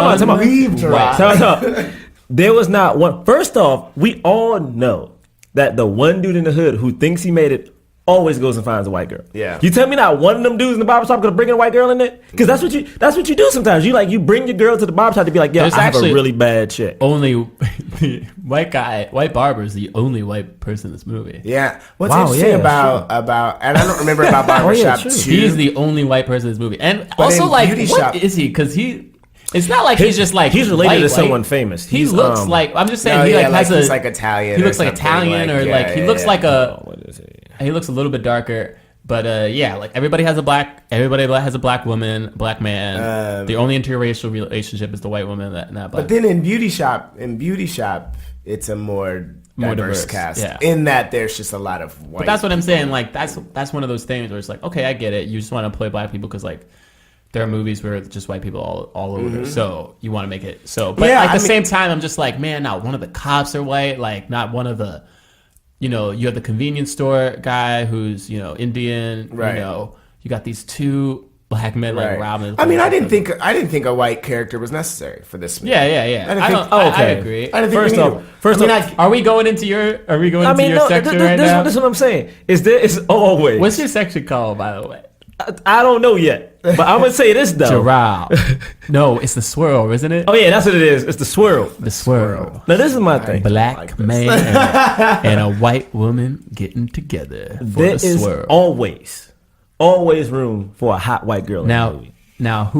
There was not one. First off, we all know that the one dude in the hood who thinks he made it always goes and finds a white girl. Yeah. You tell me not one of them dudes in the barbershop gonna bring in a white girl in there? Because that's what you do sometimes. You bring your girl to the barbershop to be like, yeah, I have a really bad chick. Only the white barber is the only white person in this movie. Yeah. What's interesting about and I don't remember about Barbershop 2. He is the only white person in this movie. And also like, what is he? Because it's not like he's just like he's related to someone famous. He looks like, I'm just saying, he's like Italian. He looks like Italian, or like he looks like a. What is he? He looks a little bit darker, but like everybody has a black woman, black man. The only interracial relationship is the white woman that not black. But then in Beauty Shop, it's a more diverse cast. Yeah. In that there's just a lot of white. But that's what I'm saying. Like that's one of those things where it's like, okay, I get it. You just want to play black people because like there are movies where it's just white people all over, so you want to make it so. But at the same time, I'm just like, man, not one of the cops are white. Like not one of the. You know, you have the convenience store guy who's, Indian. Right. You got these two black men like Robin. I mean, I didn't think a white character was necessary for this movie. Yeah. I agree. I didn't think first off, are we going into your section right now? This is what I'm saying. It's always. What's your section called, by the way? I don't know yet, but I'm gonna say this though. Jerah. No, it's the swirl, isn't it? Oh yeah, that's what it is. It's the swirl. The swirl. Now this is my thing. Black man and a white woman getting together. There is always room for a hot white girl in the movie. Now,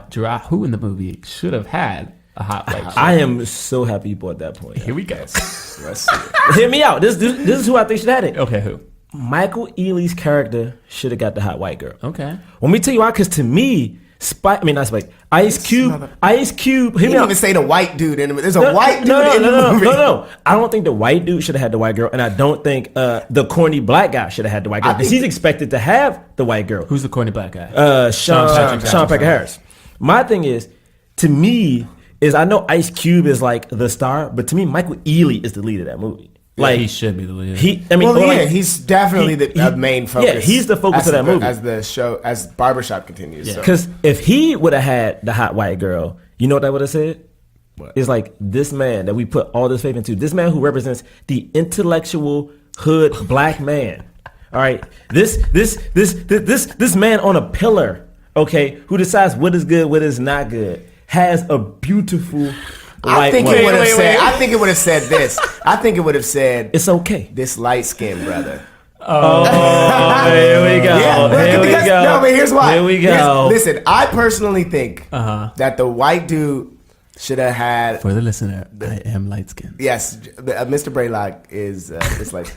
Jerah, who in the movie should have had a hot white girl? I am so happy you brought that point. Here we go. Let's see. Hear me out. This is who I think should have had it. Okay, who? Michael Ealy's character should have got the hot white girl. Okay. Let me tell you why, because to me, Ice Cube. He didn't even say the white dude in it. There's a white dude in the movie. No. I don't think the white dude should have had the white girl, and I don't think the corny black guy should have had the white girl, because he's expected to have the white girl. Who's the corny black guy? Sean Patrick Harris. My thing is, to me, I know Ice Cube is like the star, but to me, Michael Ealy is the lead of that movie. Like he should be the leader. He's definitely the main focus. Yeah, he's the focus of that movie as Barbershop continues. Because if he would have had the hot white girl, you know what I would have said? What? It's like this man that we put all this faith into. This man who represents the intellectual hood black man. All right, this man on a pillar. Okay, who decides what is good, what is not good, has a beautiful. I think it would have said this. I think it would have said, "It's okay." This light skinned brother. Oh, here we go. No, but here's why. Here we go. Listen, I personally think that the white dude should have had. For the listener, I am light skinned. Yes, Mr. Braylock is light.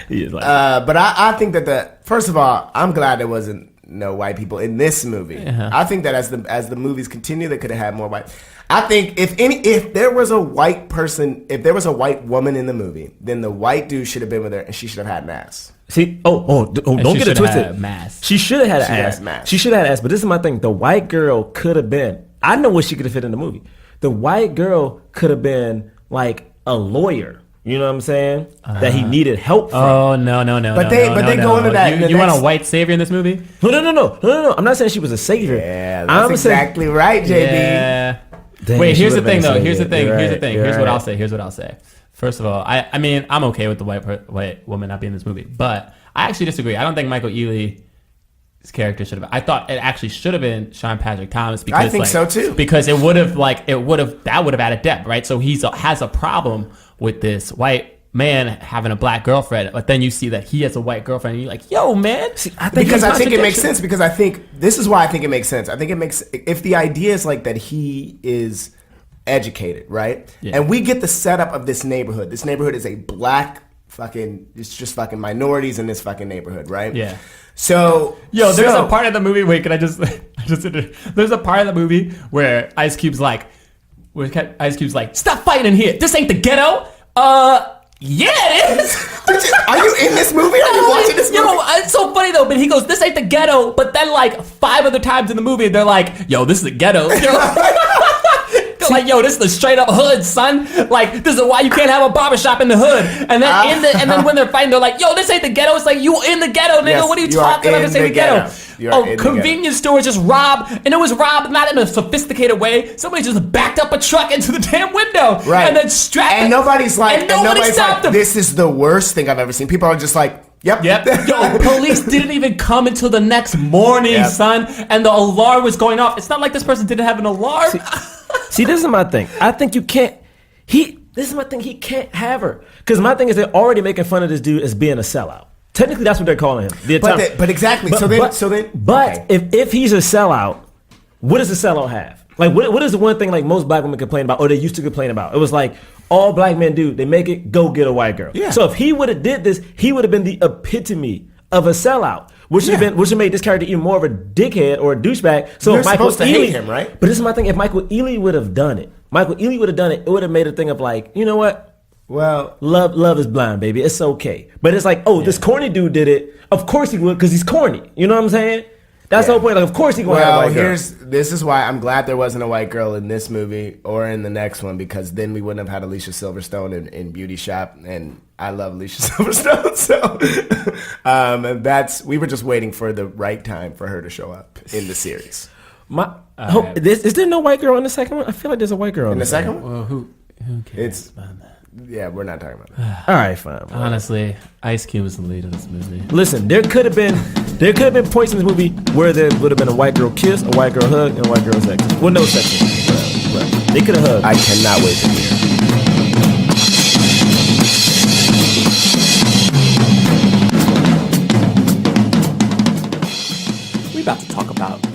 He is light. But I think that first of all, I'm glad there wasn't white people in this movie. Yeah. I think that as the movies continue, they could have had more white. I think if there was a white person, if there was a white woman in the movie, then the white dude should have been with her, and she should have had an ass. See, don't get it twisted. She should have had an ass. She should have had an ass. But this is my thing. The white girl could have been. I know what she could have fit in the movie. The white girl could have been like a lawyer. You know what I'm saying? That he needed help from. Oh no! But they go into that. You want a white savior in this movie? No. I'm not saying she was a savior. Yeah, that's exactly right, JB. Yeah. Dang, wait, she here's the would've thing, been a though. Here's the savior. thing. You're Here's the right. thing. You're Here's what right. I'll say. Here's what I'll say. First of all, I mean, I'm okay with the white woman not being in this movie, but I actually disagree. I don't think Michael Ealy's character should have. I thought it actually should have been Sean Patrick Thomas because I think so too. Because that would have added depth, right? So has a problem with this white man having a black girlfriend, but then you see that he has a white girlfriend, and you're like, "Yo, man!" See, I think it makes sense. Because I think this is why I think it makes sense. I think it makes if the idea is like that he is educated, right? Yeah. And we get the setup of this neighborhood. This neighborhood is a black it's just fucking minorities in this fucking neighborhood, right? Yeah. So there's a part of the movie. Wait, can I just there's a part of the movie where Ice Cube's like, "Stop fighting in here. This ain't the ghetto." Yeah, it is. Are you in this movie? Are you watching this movie? Yo, it's so funny though. But he goes, "This ain't the ghetto." But then like 5 other times in the movie, they're like, "Yo, this is the ghetto." They're like, "Yo, this is the straight up hood, son. Like, this is why you can't have a barbershop in the hood." And then and then when they're fighting, they're like, "Yo, this ain't the ghetto." It's like, you in the ghetto, nigga. Yes, What are you you are talking about? This in ain't the the ghetto. ghetto. You are in the Convenience store just robbed, and it was robbed not in a sophisticated way. Somebody just backed up a truck into the damn window, Right. and then strapped. And nobody's like, stopped them. "This is the worst thing I've ever seen." People are just like, Yep. Yo, police didn't even come until the next morning, son, and the alarm was going off. It's not like this person didn't have an alarm. See, this is my thing. I think you can't. This is my thing. He can't have her because my thing is they're already making fun of this dude as being a sellout. Technically, that's what they're calling him. But exactly. But if he's a sellout, what does a sellout have? Like, what is the one thing like most black women complain about, or they used to complain about? It was like all black men do. They make it go get a white girl. Yeah. So if he would have did this, he would have been the epitome of a sellout, which would have made this character even more of a dickhead or a douchebag. So You're if Michael supposed to hate him, right? But this is my thing. If Michael Ealy would have done it, it would have made a thing of like, you know what? Well, love is blind, baby. It's okay. But it's like, this corny dude did it. Of course he would, because he's corny. You know what I'm saying? That's the whole point. Like, of course he gonna have a white girl. This is why I'm glad there wasn't a white girl in this movie or in the next one, because then we wouldn't have had Alicia Silverstone in Beauty Shop, and I love Alicia Silverstone. So, we were just waiting for the right time for her to show up in the series. Is there no white girl in the second one? I feel like there's a white girl In the second one? Well, who cares about that? Yeah, we're not talking about that. All right, fine. Honestly, Ice Cube was the lead of this movie. Listen, there could have been points in this movie where there would have been a white girl kiss, a white girl hug, and a white girl sex. Well, no sex. They could have hugged. I cannot wait to hear. We about to talk about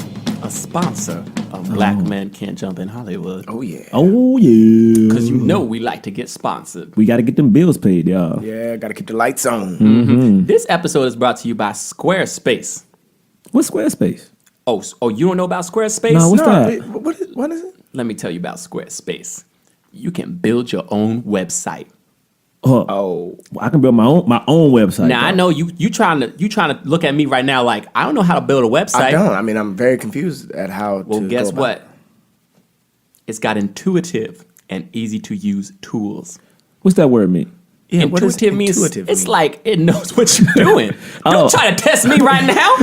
a sponsor of Black Men Can't Jump in Hollywood. Oh yeah. Oh yeah. Because you know we like to get sponsored. We got to get them bills paid, y'all. Yeah, gotta keep the lights on. Mm-hmm. This episode is brought to you by Squarespace. What's Squarespace? Oh, you don't know about Squarespace? No, what's that? Wait, what is it? Let me tell you about Squarespace. You can build your own website. Oh, I can build my own website. Now I know you trying to look at me right now like I don't know how to build a website. I don't. I mean, I'm very confused at how. Well, to guess go about what? it. It's got intuitive and easy to use tools. What's that word mean? Yeah, what does Intuitive means intuitive it's mean? like it knows what you're doing. Don't try to test me right now.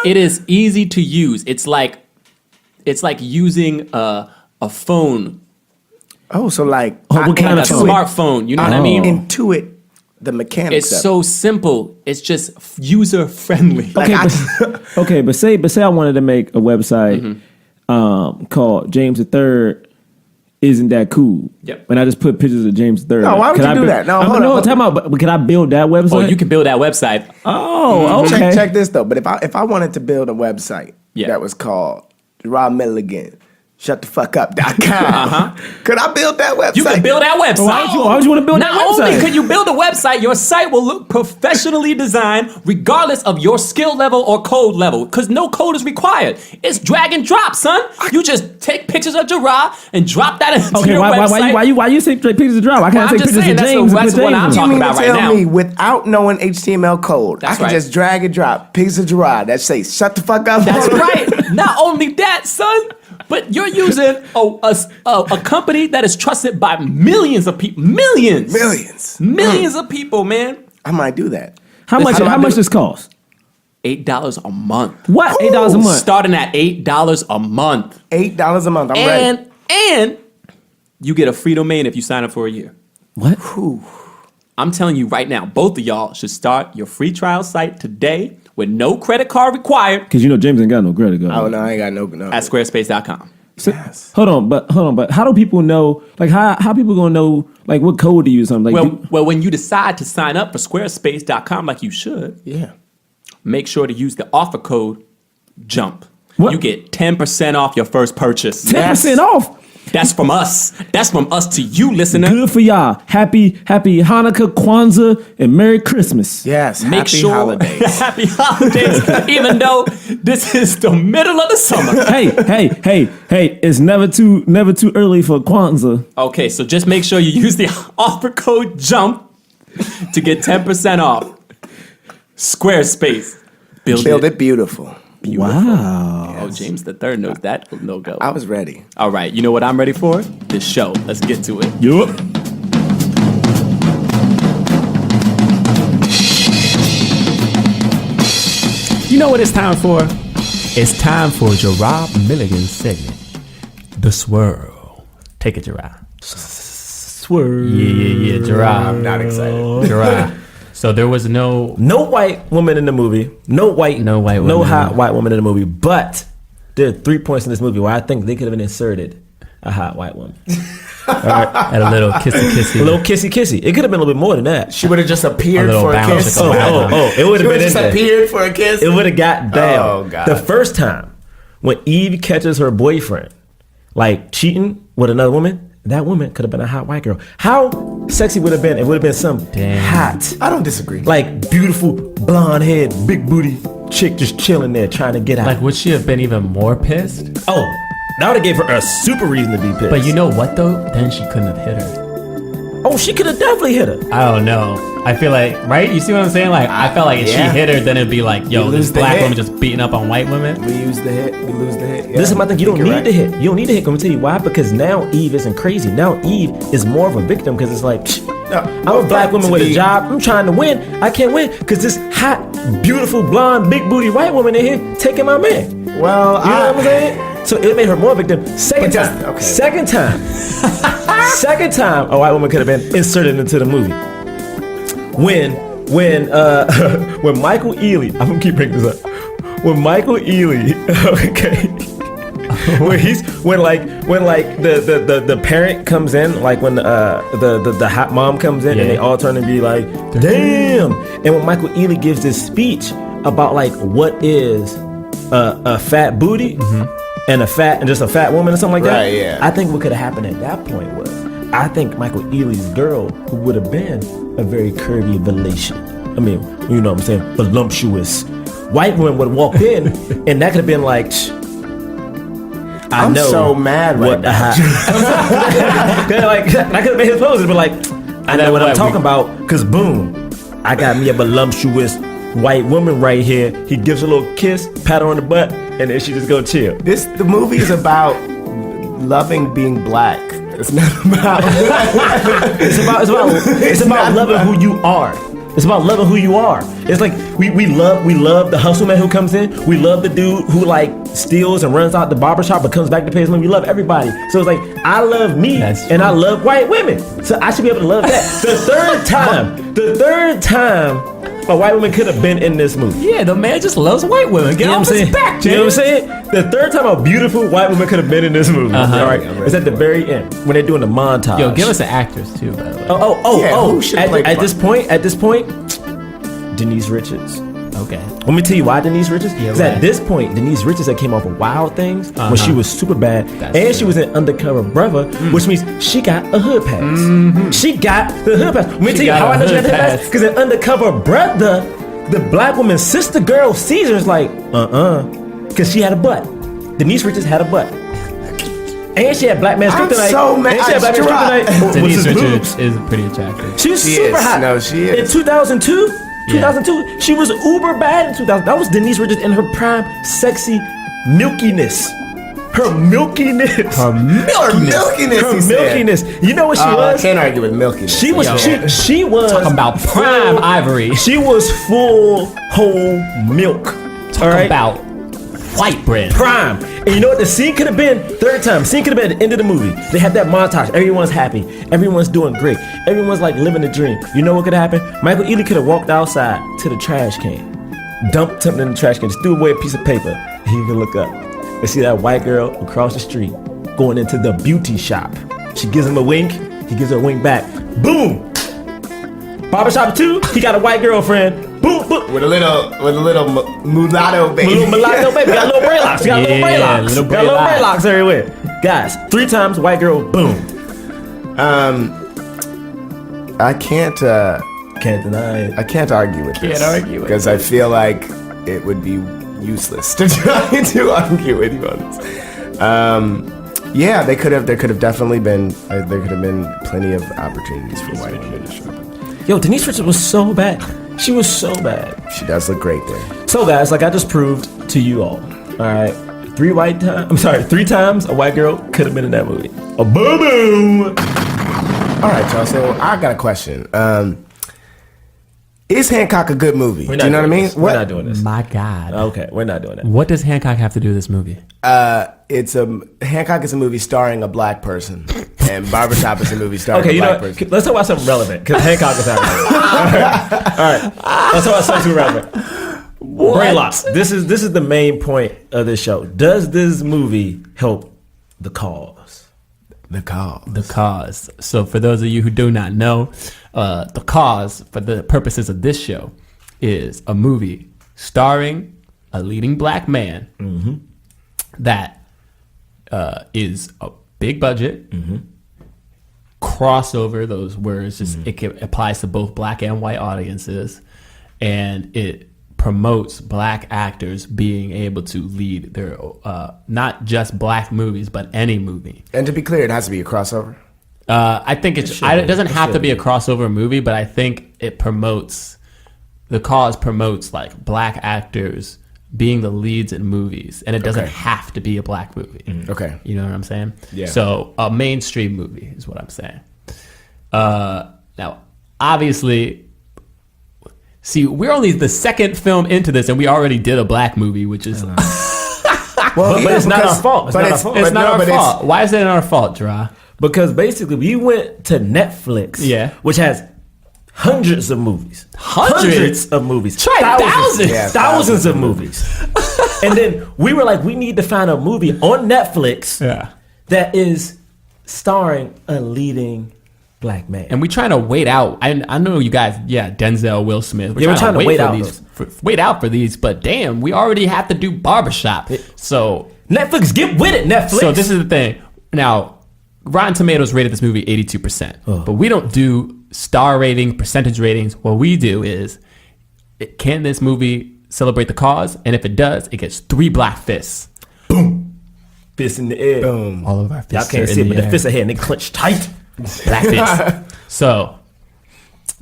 It is easy to use. It's like using a phone. Oh, so like what kind A of phone? smartphone, you know what I mean? Intuit the mechanics. It's of it. so simple. It's just user friendly. Okay, but say I wanted to make a website called James III Isn't That Cool? Yep. And I just put pictures of James III. No, why would you do that? No, hold on. Time out. But can I build that website? Oh, you can build that website. Oh, okay. Check this though. But if I wanted to build a website Yeah. that was called Jerah Milligan shutthefuckup.com. Could I build that website? You can build that website. Why would you want to build that Not website? only could you build a website, your site will look professionally designed regardless of your skill level or code level, because no code is required. It's drag and drop, son. You just take pictures of Jerah and drop that into your website. Why you take pictures of Jerah? Why can't I I'm take just pictures saying, of that's James? what- and that's put what James I'm in? talking You mean about to right tell now. me without knowing HTML code, That's I can right. just drag and drop pictures of Jerah that say shut the fuck up? That's right. Not only that, son, but you're using a company that is trusted by millions of people. Millions of people, man. I might do that. How much this cost? $8 a month. What? $8 a month? Starting at $8 a month. $8 a month. I'm ready. And you get a free domain if you sign up for a year. What? I'm telling you right now, both of y'all should start your free trial site today with no credit card required Because James ain't got no credit card. Oh no, I ain't got no. at squarespace.com. So, hold on, but how do people know? Like, how people gonna know? Like, what code to use? Something like, Well, when you decide to sign up for squarespace.com like you should, Yeah. make sure to use the offer code JUMP. What? You get 10% off your first purchase. 10% off. That's from us. That's from us to you, listener. Good for y'all. Happy Hanukkah, Kwanzaa, and Merry Christmas. Yes. Make happy sure holidays. happy holidays, even though this is the middle of the summer. Hey! It's never too early for Kwanzaa. Okay, so just make sure you use the offer code JUMP to get 10% off. Squarespace. Build it beautiful. Wow. Oh, James the Third knows that no-go. I was ready. All right, you know what I'm ready for? This show. Let's get to it. Yup. You know what it's time for? It's time for Jerah Milligan's segment, The Swirl. Take it, Jerah. Swerve. Yeah, Jerah. I'm not excited. Jerah. So there was no white woman in the movie. No white woman. No hot white woman in the movie. But there are 3 points in this movie where I think they could have been inserted a hot white woman. and a little kissy. A little kissy. It could have been a little bit more than that. She would have just appeared A little for a bounce kiss. at the back. It would She have would been have just in there. appeared for a kiss. It would have got down. Oh, God. The first time when Eve catches her boyfriend like cheating with another woman, that woman could have been a hot white girl. How sexy would it have been if it would have been some hot, I don't disagree. like beautiful blonde head, big booty chick just chilling there trying to get out. Like, would she have been even more pissed? Oh, that would have gave her a super reason to be pissed. But you know what though? Then she couldn't have hit her. oh, she could have definitely hit her. I don't know. I feel like, right? You see what I'm saying? Like, I felt like if Yeah. she hit her, then it'd be like, yo, You this lose the black hit. woman just beating up on white women. We use the hit. We lose the hit. Yeah. This is my thing. You don't You're need right. to hit. You don't need to hit. I'm gonna tell you why. Because now Eve isn't crazy. Now Eve is more of a victim because it's like, I'm a black woman with a job. I'm trying to win. I can't win because this hot, beautiful, blonde, big booty white woman in here taking my man. Well, You know what I'm saying? So it made her more victim. Second But time. just- okay. Second time. Second time a white woman could have been inserted into the movie. When Michael Ealy, I'm gonna keep bringing this up. When Michael Ealy, okay, when the parent comes in, like when the hot mom comes in, Yeah. and they all turn and be like, damn. And when Michael Ealy gives this speech about like what is a fat booty and just a fat woman or something like that. Right, yeah. I think what could have happened at that point was, I think Michael Ealy's girl would have been a very curvy relation. I mean, you know what I'm saying? Voluptuous. White woman would have walked in, and that could have been like, I'm so mad right what the now. like, that could have been his pose, but like, I know what I'm talking about, because boom, I got me a voluptuous white woman right here. He gives her a little kiss, pat her on the butt, and then she just go chill. The movie is about loving being black. It's not about. It's about loving who you are. It's about loving who you are. It's like we love the hustle man who comes in. We love the dude who like steals and runs out the barbershop but comes back to pay his money. We love everybody. So it's like I love me That's and I love white women. So I should be able to love that. The third time a white woman could have been in this movie. Yeah, the man just loves white women. Get You know off what I'm his saying? back, You know what I'm James. saying? The third time a beautiful white woman could have been in this movie. All right, it's at the very end when they're doing the montage. Yo, give us an actress too, by the way. Oh! Yeah, who should play At Black? this point, Denise Richards. Okay. Let me tell you why Denise Richards. Because right. at this point, Denise Richards had came off of Wild Things when she was super bad, That's and true. she was in Undercover Brother, which means she got a hood pass. She got the hood pass. Let me tell you got how a I know she got hood the hood pass. pass. Because in Undercover Brother, the black woman's sister girl Caesar's like, because she had a butt. Denise Richards had a butt. And she had Black Man's I'm Kryptonite. so mad. And she had Black Man's Kryptonite. With Denise his Richards boobs. is pretty attractive. She was She super is. hot. No, she is. In 2002, she was uber bad in 2000. That was Denise Richards in her prime, sexy milkiness. Her milkiness. Her milkiness. Her he said. milkiness. You know what she I was? can't argue with milkiness. She was. She was Talking about prime full- ivory. She was full whole milk. Talk all right? about white bread. Prime. And you know what the scene could have been? Third time. Scene could have been at the end of the movie. They had that montage. Everyone's happy. Everyone's doing great. Everyone's like living the dream. You know what could happen? Michael Ealy could have walked outside to the trash can, dumped something in the trash can, just threw away a piece of paper. And he could look up and see that white girl across the street going into the beauty shop. She gives him a wink. He gives her a wink back. Boom. Barbershop 2, he got a white girlfriend. Boom, boom. with a little mulatto baby. Little mulatto baby. Got little Braylocks. Got little Yeah, Braylocks. little Got little Braylock. Braylocks everywhere. Guys, 3 times white girl. Boom. I can't Can't deny it. I can't argue with this. Can't argue with because I feel like it would be useless to try to argue with you on this. Yeah, there could have definitely been there could have been plenty of opportunities for white women to show up. Yo, Denise Richards was so bad. She was so bad. She does look great there. So guys, like I just proved to you all right, 3 times a white girl could have been in that movie. A boom. All right, y'all. So I got a question. Is Hancock a good movie? Do you know what I mean? We're not doing this. My God. Okay, we're not doing that. What does Hancock have to do with this movie? Hancock is a movie starring a black person, and Barbershop is a movie starring Okay, a you know black what? person. Let's talk about something relevant because Hancock is not relevant. All right. Let's talk about something relevant. Braylock. This is the main point of this show. Does this movie help the cause? The Cause. The Cause. So for those of you who do not know, The Cause, for the purposes of this show, is a movie starring a leading black man that is a big budget, crossover, those words, just it applies to both black and white audiences, and it promotes black actors being able to lead their not just black movies but any movie. And to be clear, it has to be a crossover. I think it doesn't have to be a crossover movie, but I think it promotes, The Cause promotes like black actors being the leads in movies, and it doesn't have to be a black movie. Okay. You know what I'm saying? Yeah. So a mainstream movie is what I'm saying. Now, obviously, see, we're only the second film into this, and we already did a black movie, which is Well, But it's not our fault. It's not our fault. it's not our fault. Why is it our fault, Jerah? Because basically we went to Netflix, Yeah. which has hundreds of movies. Hundreds? of movies. Try thousands. Yeah, Thousands of movies. And then we were like, we need to find a movie on Netflix Yeah. that is starring a leading black man. And we trying to wait out. I know you guys. Yeah, Denzel, Will Smith. We're trying to wait out these. Wait out for these. But damn, we already have to do Barbershop. So Netflix, get with it, Netflix. So this is the thing. Now, Rotten Tomatoes rated this movie 82%. But we don't do star rating, percentage ratings. What we do is, can this movie celebrate the cause? And if it does, it gets 3 black fists. Fist in the air. Boom. All of our fists Y'all can't are see in it, but the the air. fists are here and they clench tight. Black fist. So,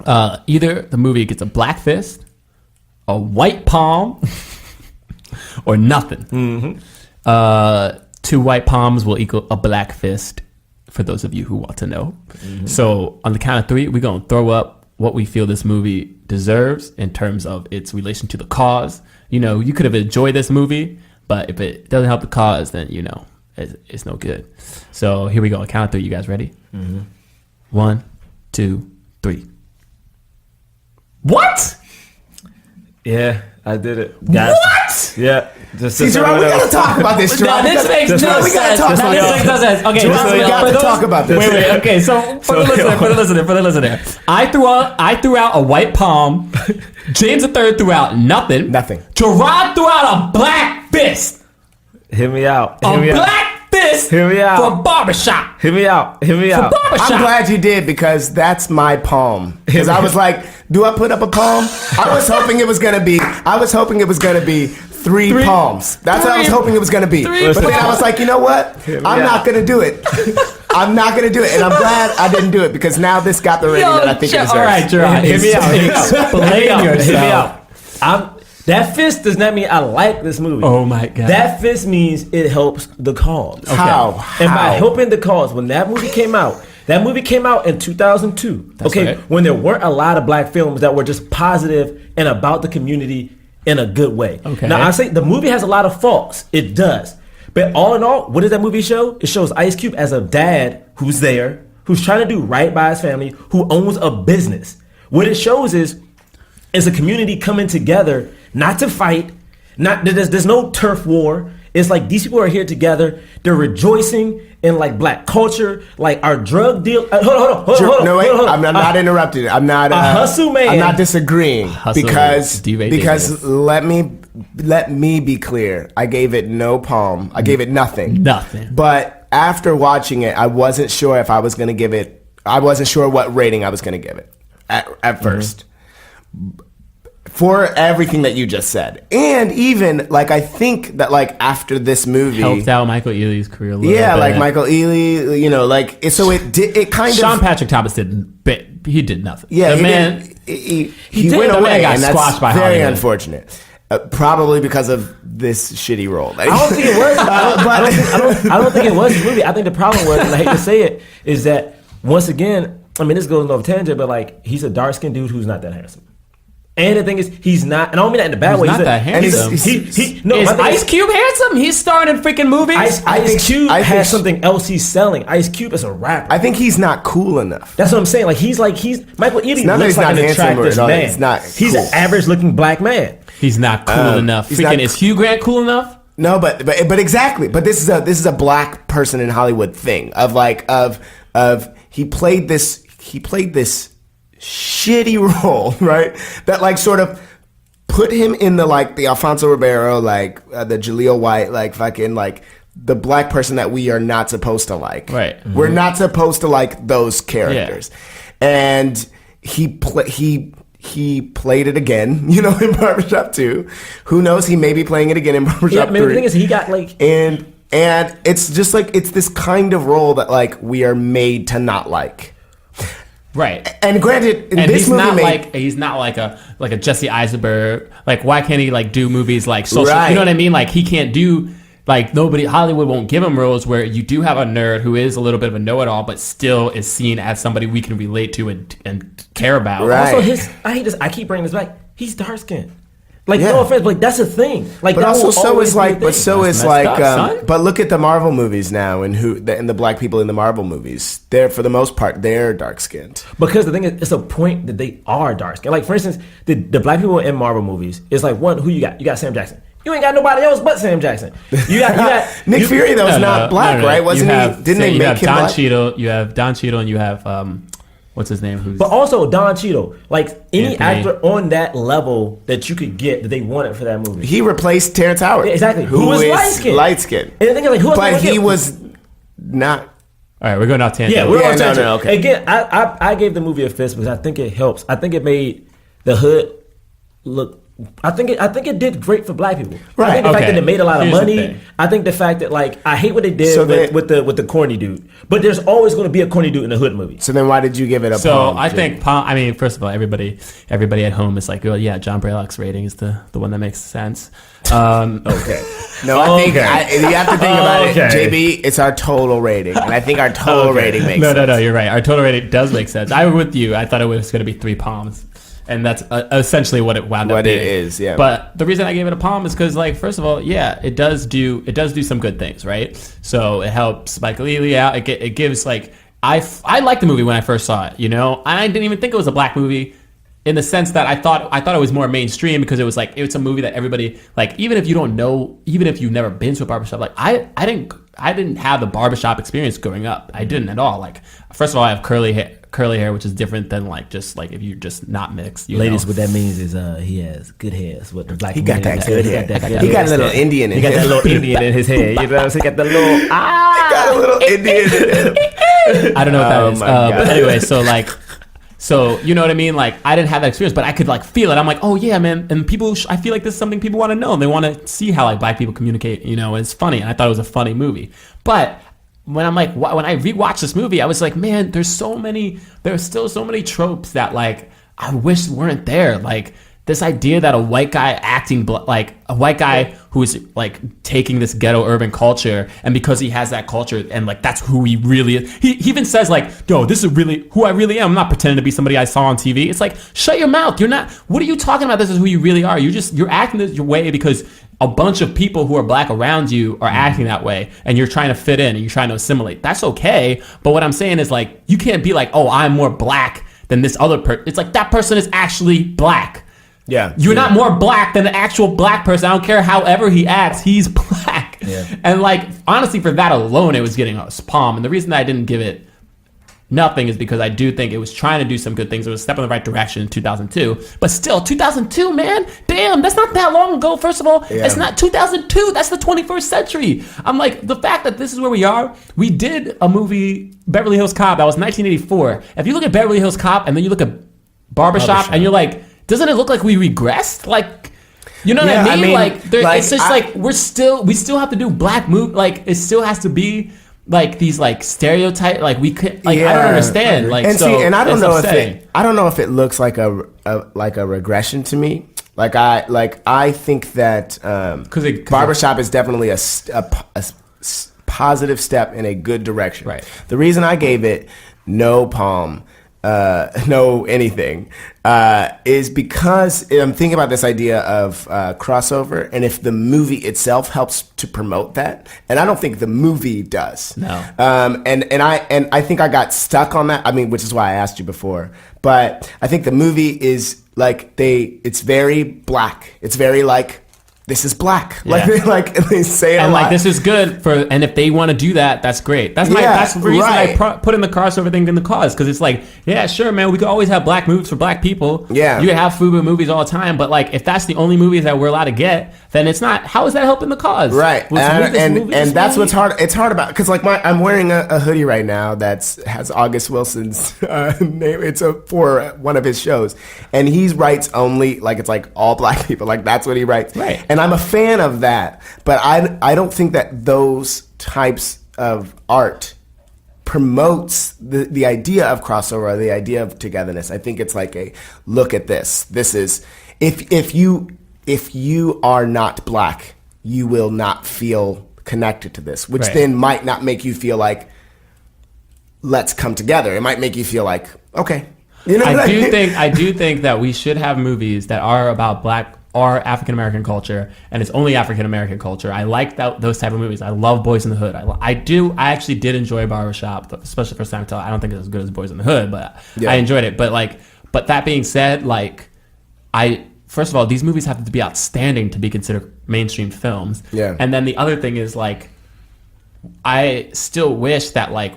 either the movie gets a black fist, a white palm, or nothing. 2 white palms will equal a black fist, for those of you who want to know. So, on the count of 3, we're going to throw up what we feel this movie deserves in terms of its relation to the cause. You know, you could have enjoyed this movie, but if it doesn't help the cause, then, you know, it's no good. So, here we go. On count of 3. You guys ready? 1, 2, 3. What? Yeah, I did it. Guys, Yeah. Just See, Jerah, we gotta talk about this, Jerah. No, this makes no sense. We gotta talk about This makes no sense. Okay, Jerah, we got to talk about this. Wait. Okay, so for the listener, I threw out a white palm. James III threw out nothing. Nothing. Jerah threw out a black fist. Hear me out. A black fist. Hear me out. For Barbershop. Hear me out. Barbershop. I'm glad you did because that's my palm. Because I was like, do I put up a palm? I was hoping it was gonna be 3 palms. That's what I was hoping it was gonna be. But then I was like, you know what? I'm not gonna do it. I'm not gonna do it, and I'm glad I didn't do it because now this got the rating that I think it deserves. All right, Jerah. Hear me out. Explain yourself. That fist does not mean I like this movie. Oh my God. That fist means it helps the cause. Okay. How? And by helping the cause, when that movie came out in 2002. That's right. When there weren't a lot of black films that were just positive and about the community in a good way. Okay. Now I say the movie has a lot of faults. It does. But all in all, what does that movie show? It shows Ice Cube as a dad who's there, who's trying to do right by his family, who owns a business. What it shows is a community coming together, not to fight. There's no turf war. It's like these people are here together. They're rejoicing in like black culture, like our drug deal. Hold on. No, wait. I'm not interrupting. I'm not. hustle man. I'm not disagreeing because Vegas. let me be clear. I gave it no palm. I gave it nothing. Nothing. But after watching it, I wasn't sure if I was going to give it. I wasn't sure what rating I was going to give it at first. For everything that you just said, and even like I think that like after this movie helped out Michael Ealy's career a little bit. like Michael Ealy, you know, like so it kind Sean of Patrick Thomas he did nothing. yeah, the man he did, went the man away, got and that's squashed by very Hollywood. unfortunate. Probably because of this shitty role. I don't think it was. I don't think it was this movie. I think the problem was, and I hate to say it, is that once again, I mean, this goes off tangent, but like he's a dark skinned dude who's not that handsome. And the thing is, he's not, and I don't mean that in a bad way. Not that handsome. Is Ice Cube handsome? He's starring in freaking movies. Ice Cube has something else he's selling. Ice Cube is a rapper. I think he's not cool enough. That's what I'm saying. Like he's Michael Ealy not that looks he's like not an handsome attractive or at man. all. He's Cool. an average looking black man. He's not cool enough. he's Freaking not- is Hugh Grant cool enough? No, but exactly. But this is a black person in Hollywood thing of he played this shitty role, right? That like sort of put him in the Alfonso Ribeiro, the Jaleel White, the black person that we are not supposed to like. Right. Mm-hmm. We're not supposed to like those characters. Yeah. And he played it again, you know, in Barbershop 2. Who knows? He may be playing it again in Barbershop 3. The thing is, he got like... And it's just like, it's this kind of role that like we are made to not like. Right. And granted, and this movie he's not like a Jesse Eisenberg. Like, why can't he like do movies like Social? Right. You know what I mean? Like, he can't do like Hollywood won't give him roles where you do have a nerd who is a little bit of a know-it-all, but still is seen as somebody we can relate to and care about. Right. Also, I keep bringing this back. He's dark skinned. Like, no offense, but like, that's a thing. Like, but that also, will so always is be a like, thing. but look at the Marvel movies now, and the black people in the Marvel movies. They're for the most part they're dark skinned. Because the thing is, it's a point that they are dark skinned. Like, for instance, the black people in Marvel movies is like, one, who you got? You got Sam Jackson. You ain't got nobody else but Sam Jackson. You got Nick Fury though is not black, right? Wasn't he? Didn't they make him black? You have Don Cheadle, and you have what's his name? But also Don Cheadle, like any Anthony. actor on that level that you could get that they wanted for that movie. He replaced Terrence Howard. Yeah, exactly. Who was light-skinned. Light skinned. And the thing is, like, who else? But he was not. All right, we're going off tangent. Yeah, we're on tangent. No, okay. Again, I gave the movie a fist because I think it helps. I think it made the hood look. I think it did great for black people. Right. I think the fact that it made a lot of Here's the money. thing. I think the fact that like I hate what they did with the corny dude. But there's always going to be a corny dude in a hood movie. So then why did you give it a So palm? I think palm. I mean, first of all, everybody at home is like, well, yeah, John Braylock's rating is the one that makes sense. Okay. No, I think you have to think about it, JB. It's our total rating, and I think our total rating makes sense. No, you're right. Our total rating does make sense. I was with you. I thought it was going to be 3 palms. And that's essentially what it wound up being. What it is, yeah. But the reason I gave it a palm is because, like, first of all, yeah, it does do some good things, right? So it helps Michael Ealy out. It gives like I liked the movie when I first saw it, you know. I didn't even think it was a black movie in the sense that I thought it was more mainstream because it was like it's a movie that everybody like, even if you don't know, even if you've never been to a barbershop, like I didn't have the barbershop experience growing up. I didn't at all. Like, first of all, I have curly hair, which is different than like just like if you're just not mixed. Ladies, what that means is he has good hair. It's what the black He got that good hair. He He got a little Indian in He got him. that little Indian in his hair. You know what I'm saying? He got the little He got a little Indian in him. I don't know what that is. my God. But anyway, so you know what I mean? Like, I didn't have that experience, but I could like feel it. I'm like, oh yeah, man. And people, I feel like this is something people want to know. They want to see how like black people communicate. You know, it's funny, and I thought it was a funny movie. But when I'm like, when I rewatched this movie, I was like, man, there's still so many tropes that like I wish weren't there. Like this idea that a white guy acting like a white guy who is like taking this ghetto urban culture, and because he has that culture and like that's who he really is. He even says like, yo, this is really who I really am. I'm not pretending to be somebody I saw on TV. It's like, shut your mouth. You're not. What are you talking about? This is who you really are. You're acting this your way because a bunch of people who are black around you are acting that way, and you're trying to fit in and you're trying to assimilate. That's okay. But what I'm saying is like, you can't be like, oh, I'm more black than this other person. It's like that person is actually black. Yeah. You're not more black than the actual black person. I don't care however he acts, he's black. Yeah. And like, honestly, for that alone, it was getting a palm. And the reason that I didn't give it nothing is because I do think it was trying to do some good things. It was a step in the right direction in 2002. But still, 2002, man, damn, that's not that long ago, first of all. Yeah. It's not 2002. That's the 21st century. I'm like, the fact that this is where we are, we did a movie, Beverly Hills Cop, that was 1984. If you look at Beverly Hills Cop and then you look at Barbershop. And you're like, doesn't it look like we regressed? Like, you know what I mean? It's just like we still have to do black movie. Like, it still has to be like these like stereotype. Like we could like I don't understand. Like, and so see, and I don't know upsetting. if it looks like a regression to me. I think that Barbershop is definitely a positive step in a good direction. Right. The reason I gave it no palm, no anything, is because I'm thinking about this idea of crossover, and if the movie itself helps to promote that, and I don't think the movie does. No. And I think I got stuck on that. I mean, which is why I asked you before. But I think the movie is like it's very black. It's very like, this is black. Yeah. Like they say it and a like lot. this is good for, and if they want to do that, that's great. That's the reason right. I put in the crossover thing in the cause, because it's like, yeah, sure, man, we could always have black movies for black people. Yeah, you can have FUBU movies all the time, but like if that's the only movies that we're allowed to get, then it's not. How is that helping the cause? Right, and that's what's hard. It's hard about, because like I'm wearing a hoodie right now that has August Wilson's name. It's for one of his shows, and he writes only like it's like all black people. Like that's what he writes. Right, and I'm a fan of that, but I don't think that those types of art promotes the idea of crossover, or the idea of togetherness. I think it's like a look at this. This is if you are not black, you will not feel connected to this, which right. then might not make you feel like let's come together. It might make you feel like, okay. You know I do think that we should have movies that are about black or African American culture, and it's only African American culture. I like those type of movies. I love Boys in the Hood. I actually did enjoy Barbershop, especially the first time I saw it. I don't think it's as good as Boys in the Hood, but yeah. I enjoyed it. But that being said, like first of all, these movies have to be outstanding to be considered mainstream films. Yeah. And then the other thing is like, I still wish that like,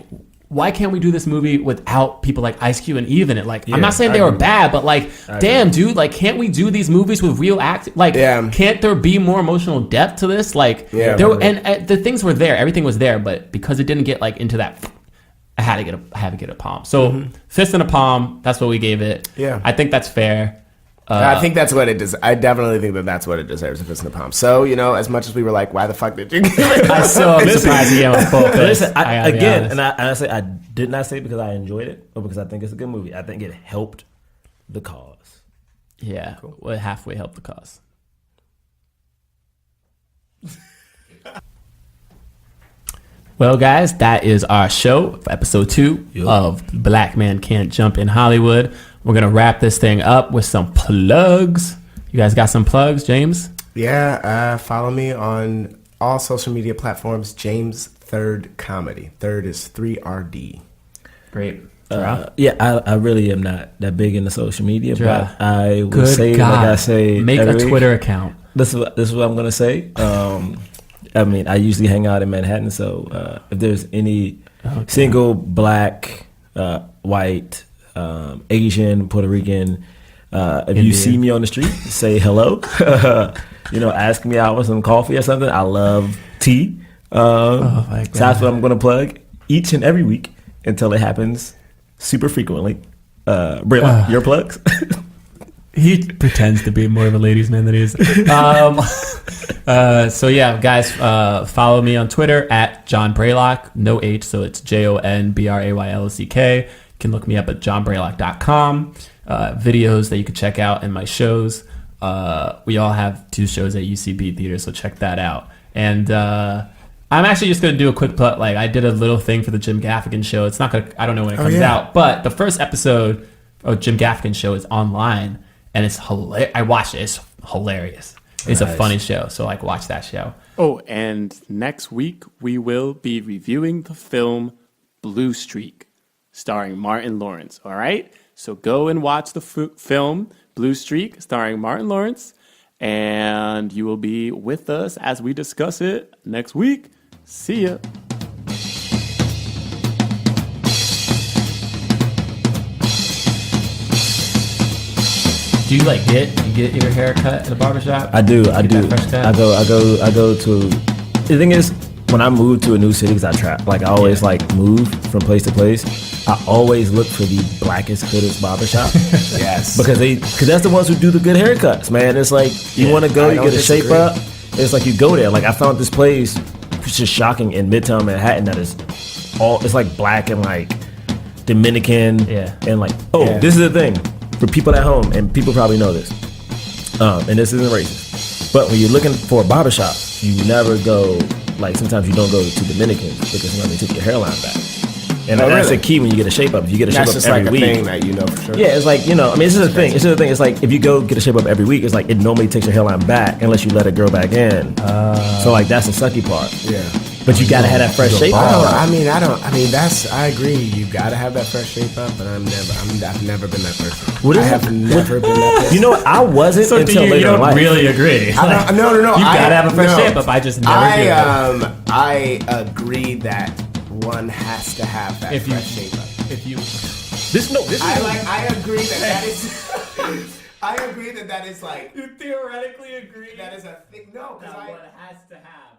why can't we do this movie without people like Ice Cube and Eve in it? Like, I'm not saying they were bad, but like, damn, dude, like, can't we do these movies with real act? Like, can't there be more emotional depth to this? Like, the things were there, everything was there, but because it didn't get like into that, I had to get a palm. So fist and a palm, that's what we gave it. Yeah, I think that's fair. I think that's what it does. I definitely think that's what it deserves, a fist in the palm. So, you know, as much as we were like, why the fuck did you give it? I'm surprised you gave a full fist. Listen, I did not say because I enjoyed it or because I think it's a good movie. I think it helped the cause. Yeah, cool. Well, halfway helped the cause. Well, guys, that is our show for episode 2 of Black Man Can't Jump in Hollywood. We're going to wrap this thing up with some plugs. You guys got some plugs, James? Yeah, follow me on all social media platforms, James Third Comedy. Third is 3RD. Great. Yeah, I really am not that big into social media, Jerah, but I will Good say, God. like I say, make every a week, Twitter account. This is what I'm gonna say. I mean, I usually hang out in Manhattan, so if there's any single black, white, Asian, Puerto Rican, if you see me on the street, say hello. Ask me out for some coffee or something. I love tea. Oh my God. So that's what I'm gonna plug each and every week until it happens super frequently. Braylock, your plugs. He pretends to be more of a ladies' man than he is. So yeah, guys, follow me on Twitter at John Braylock, no H, so it's JONBRAYLOCK. You can look me up at johnbraylock.com. Videos that you can check out and my shows. We all have 2 shows at UCB Theater, so check that out. And I'm actually just going to do a quick plug. Like, I did a little thing for the Jim Gaffigan show. It's not going to, I don't know when it comes out, but the first episode of Jim Gaffigan show is online, and it's hilarious. I watched it. It's hilarious. It's a funny show. So, like, watch that show. Oh, and next week we will be reviewing the film Blue Streak, starring Martin Lawrence. All right? So go and watch the film Blue Streak, starring Martin Lawrence, and you will be with us as we discuss it next week. See ya. Do you like get your hair cut at the barbershop? I do. Get that fresh cut? I go to. The thing is, when I move to a new city, because I always move from place to place. I always look for the blackest, hoodest barbershop. Yes. Because that's the ones who do the good haircuts, man. It's like you want to go, you get a shape up. It's like you go there. Like I found this place, it's just shocking in Midtown Manhattan that is it's like black and like Dominican. Yeah. And like, this is the thing for people at home, and people probably know this. And this isn't racist. But when you're looking for a barbershop, you never go, like sometimes you don't go to Dominicans because sometimes they took your hairline back. And that's the key when you get a shape up. If you get a shape up every week, thing that you know for sure. Yeah, it's like, this is the thing. It's the thing. It's like if you go get a shape up every week, it's like it normally takes your hairline back unless you let it grow back in. So like that's the sucky part. Yeah. But you gotta have that fresh shape up. I agree. You gotta have that fresh shape up, but I've never been that person. I have never been that person. You know what? I wasn't So until you later in don't life. really agree. No. You gotta have a fresh shape up. I just never do. I agree that one has to have that If you- fresh shape up. If you I agree that is. I agree that is like. theoretically agree That is a thing. No, because has to have.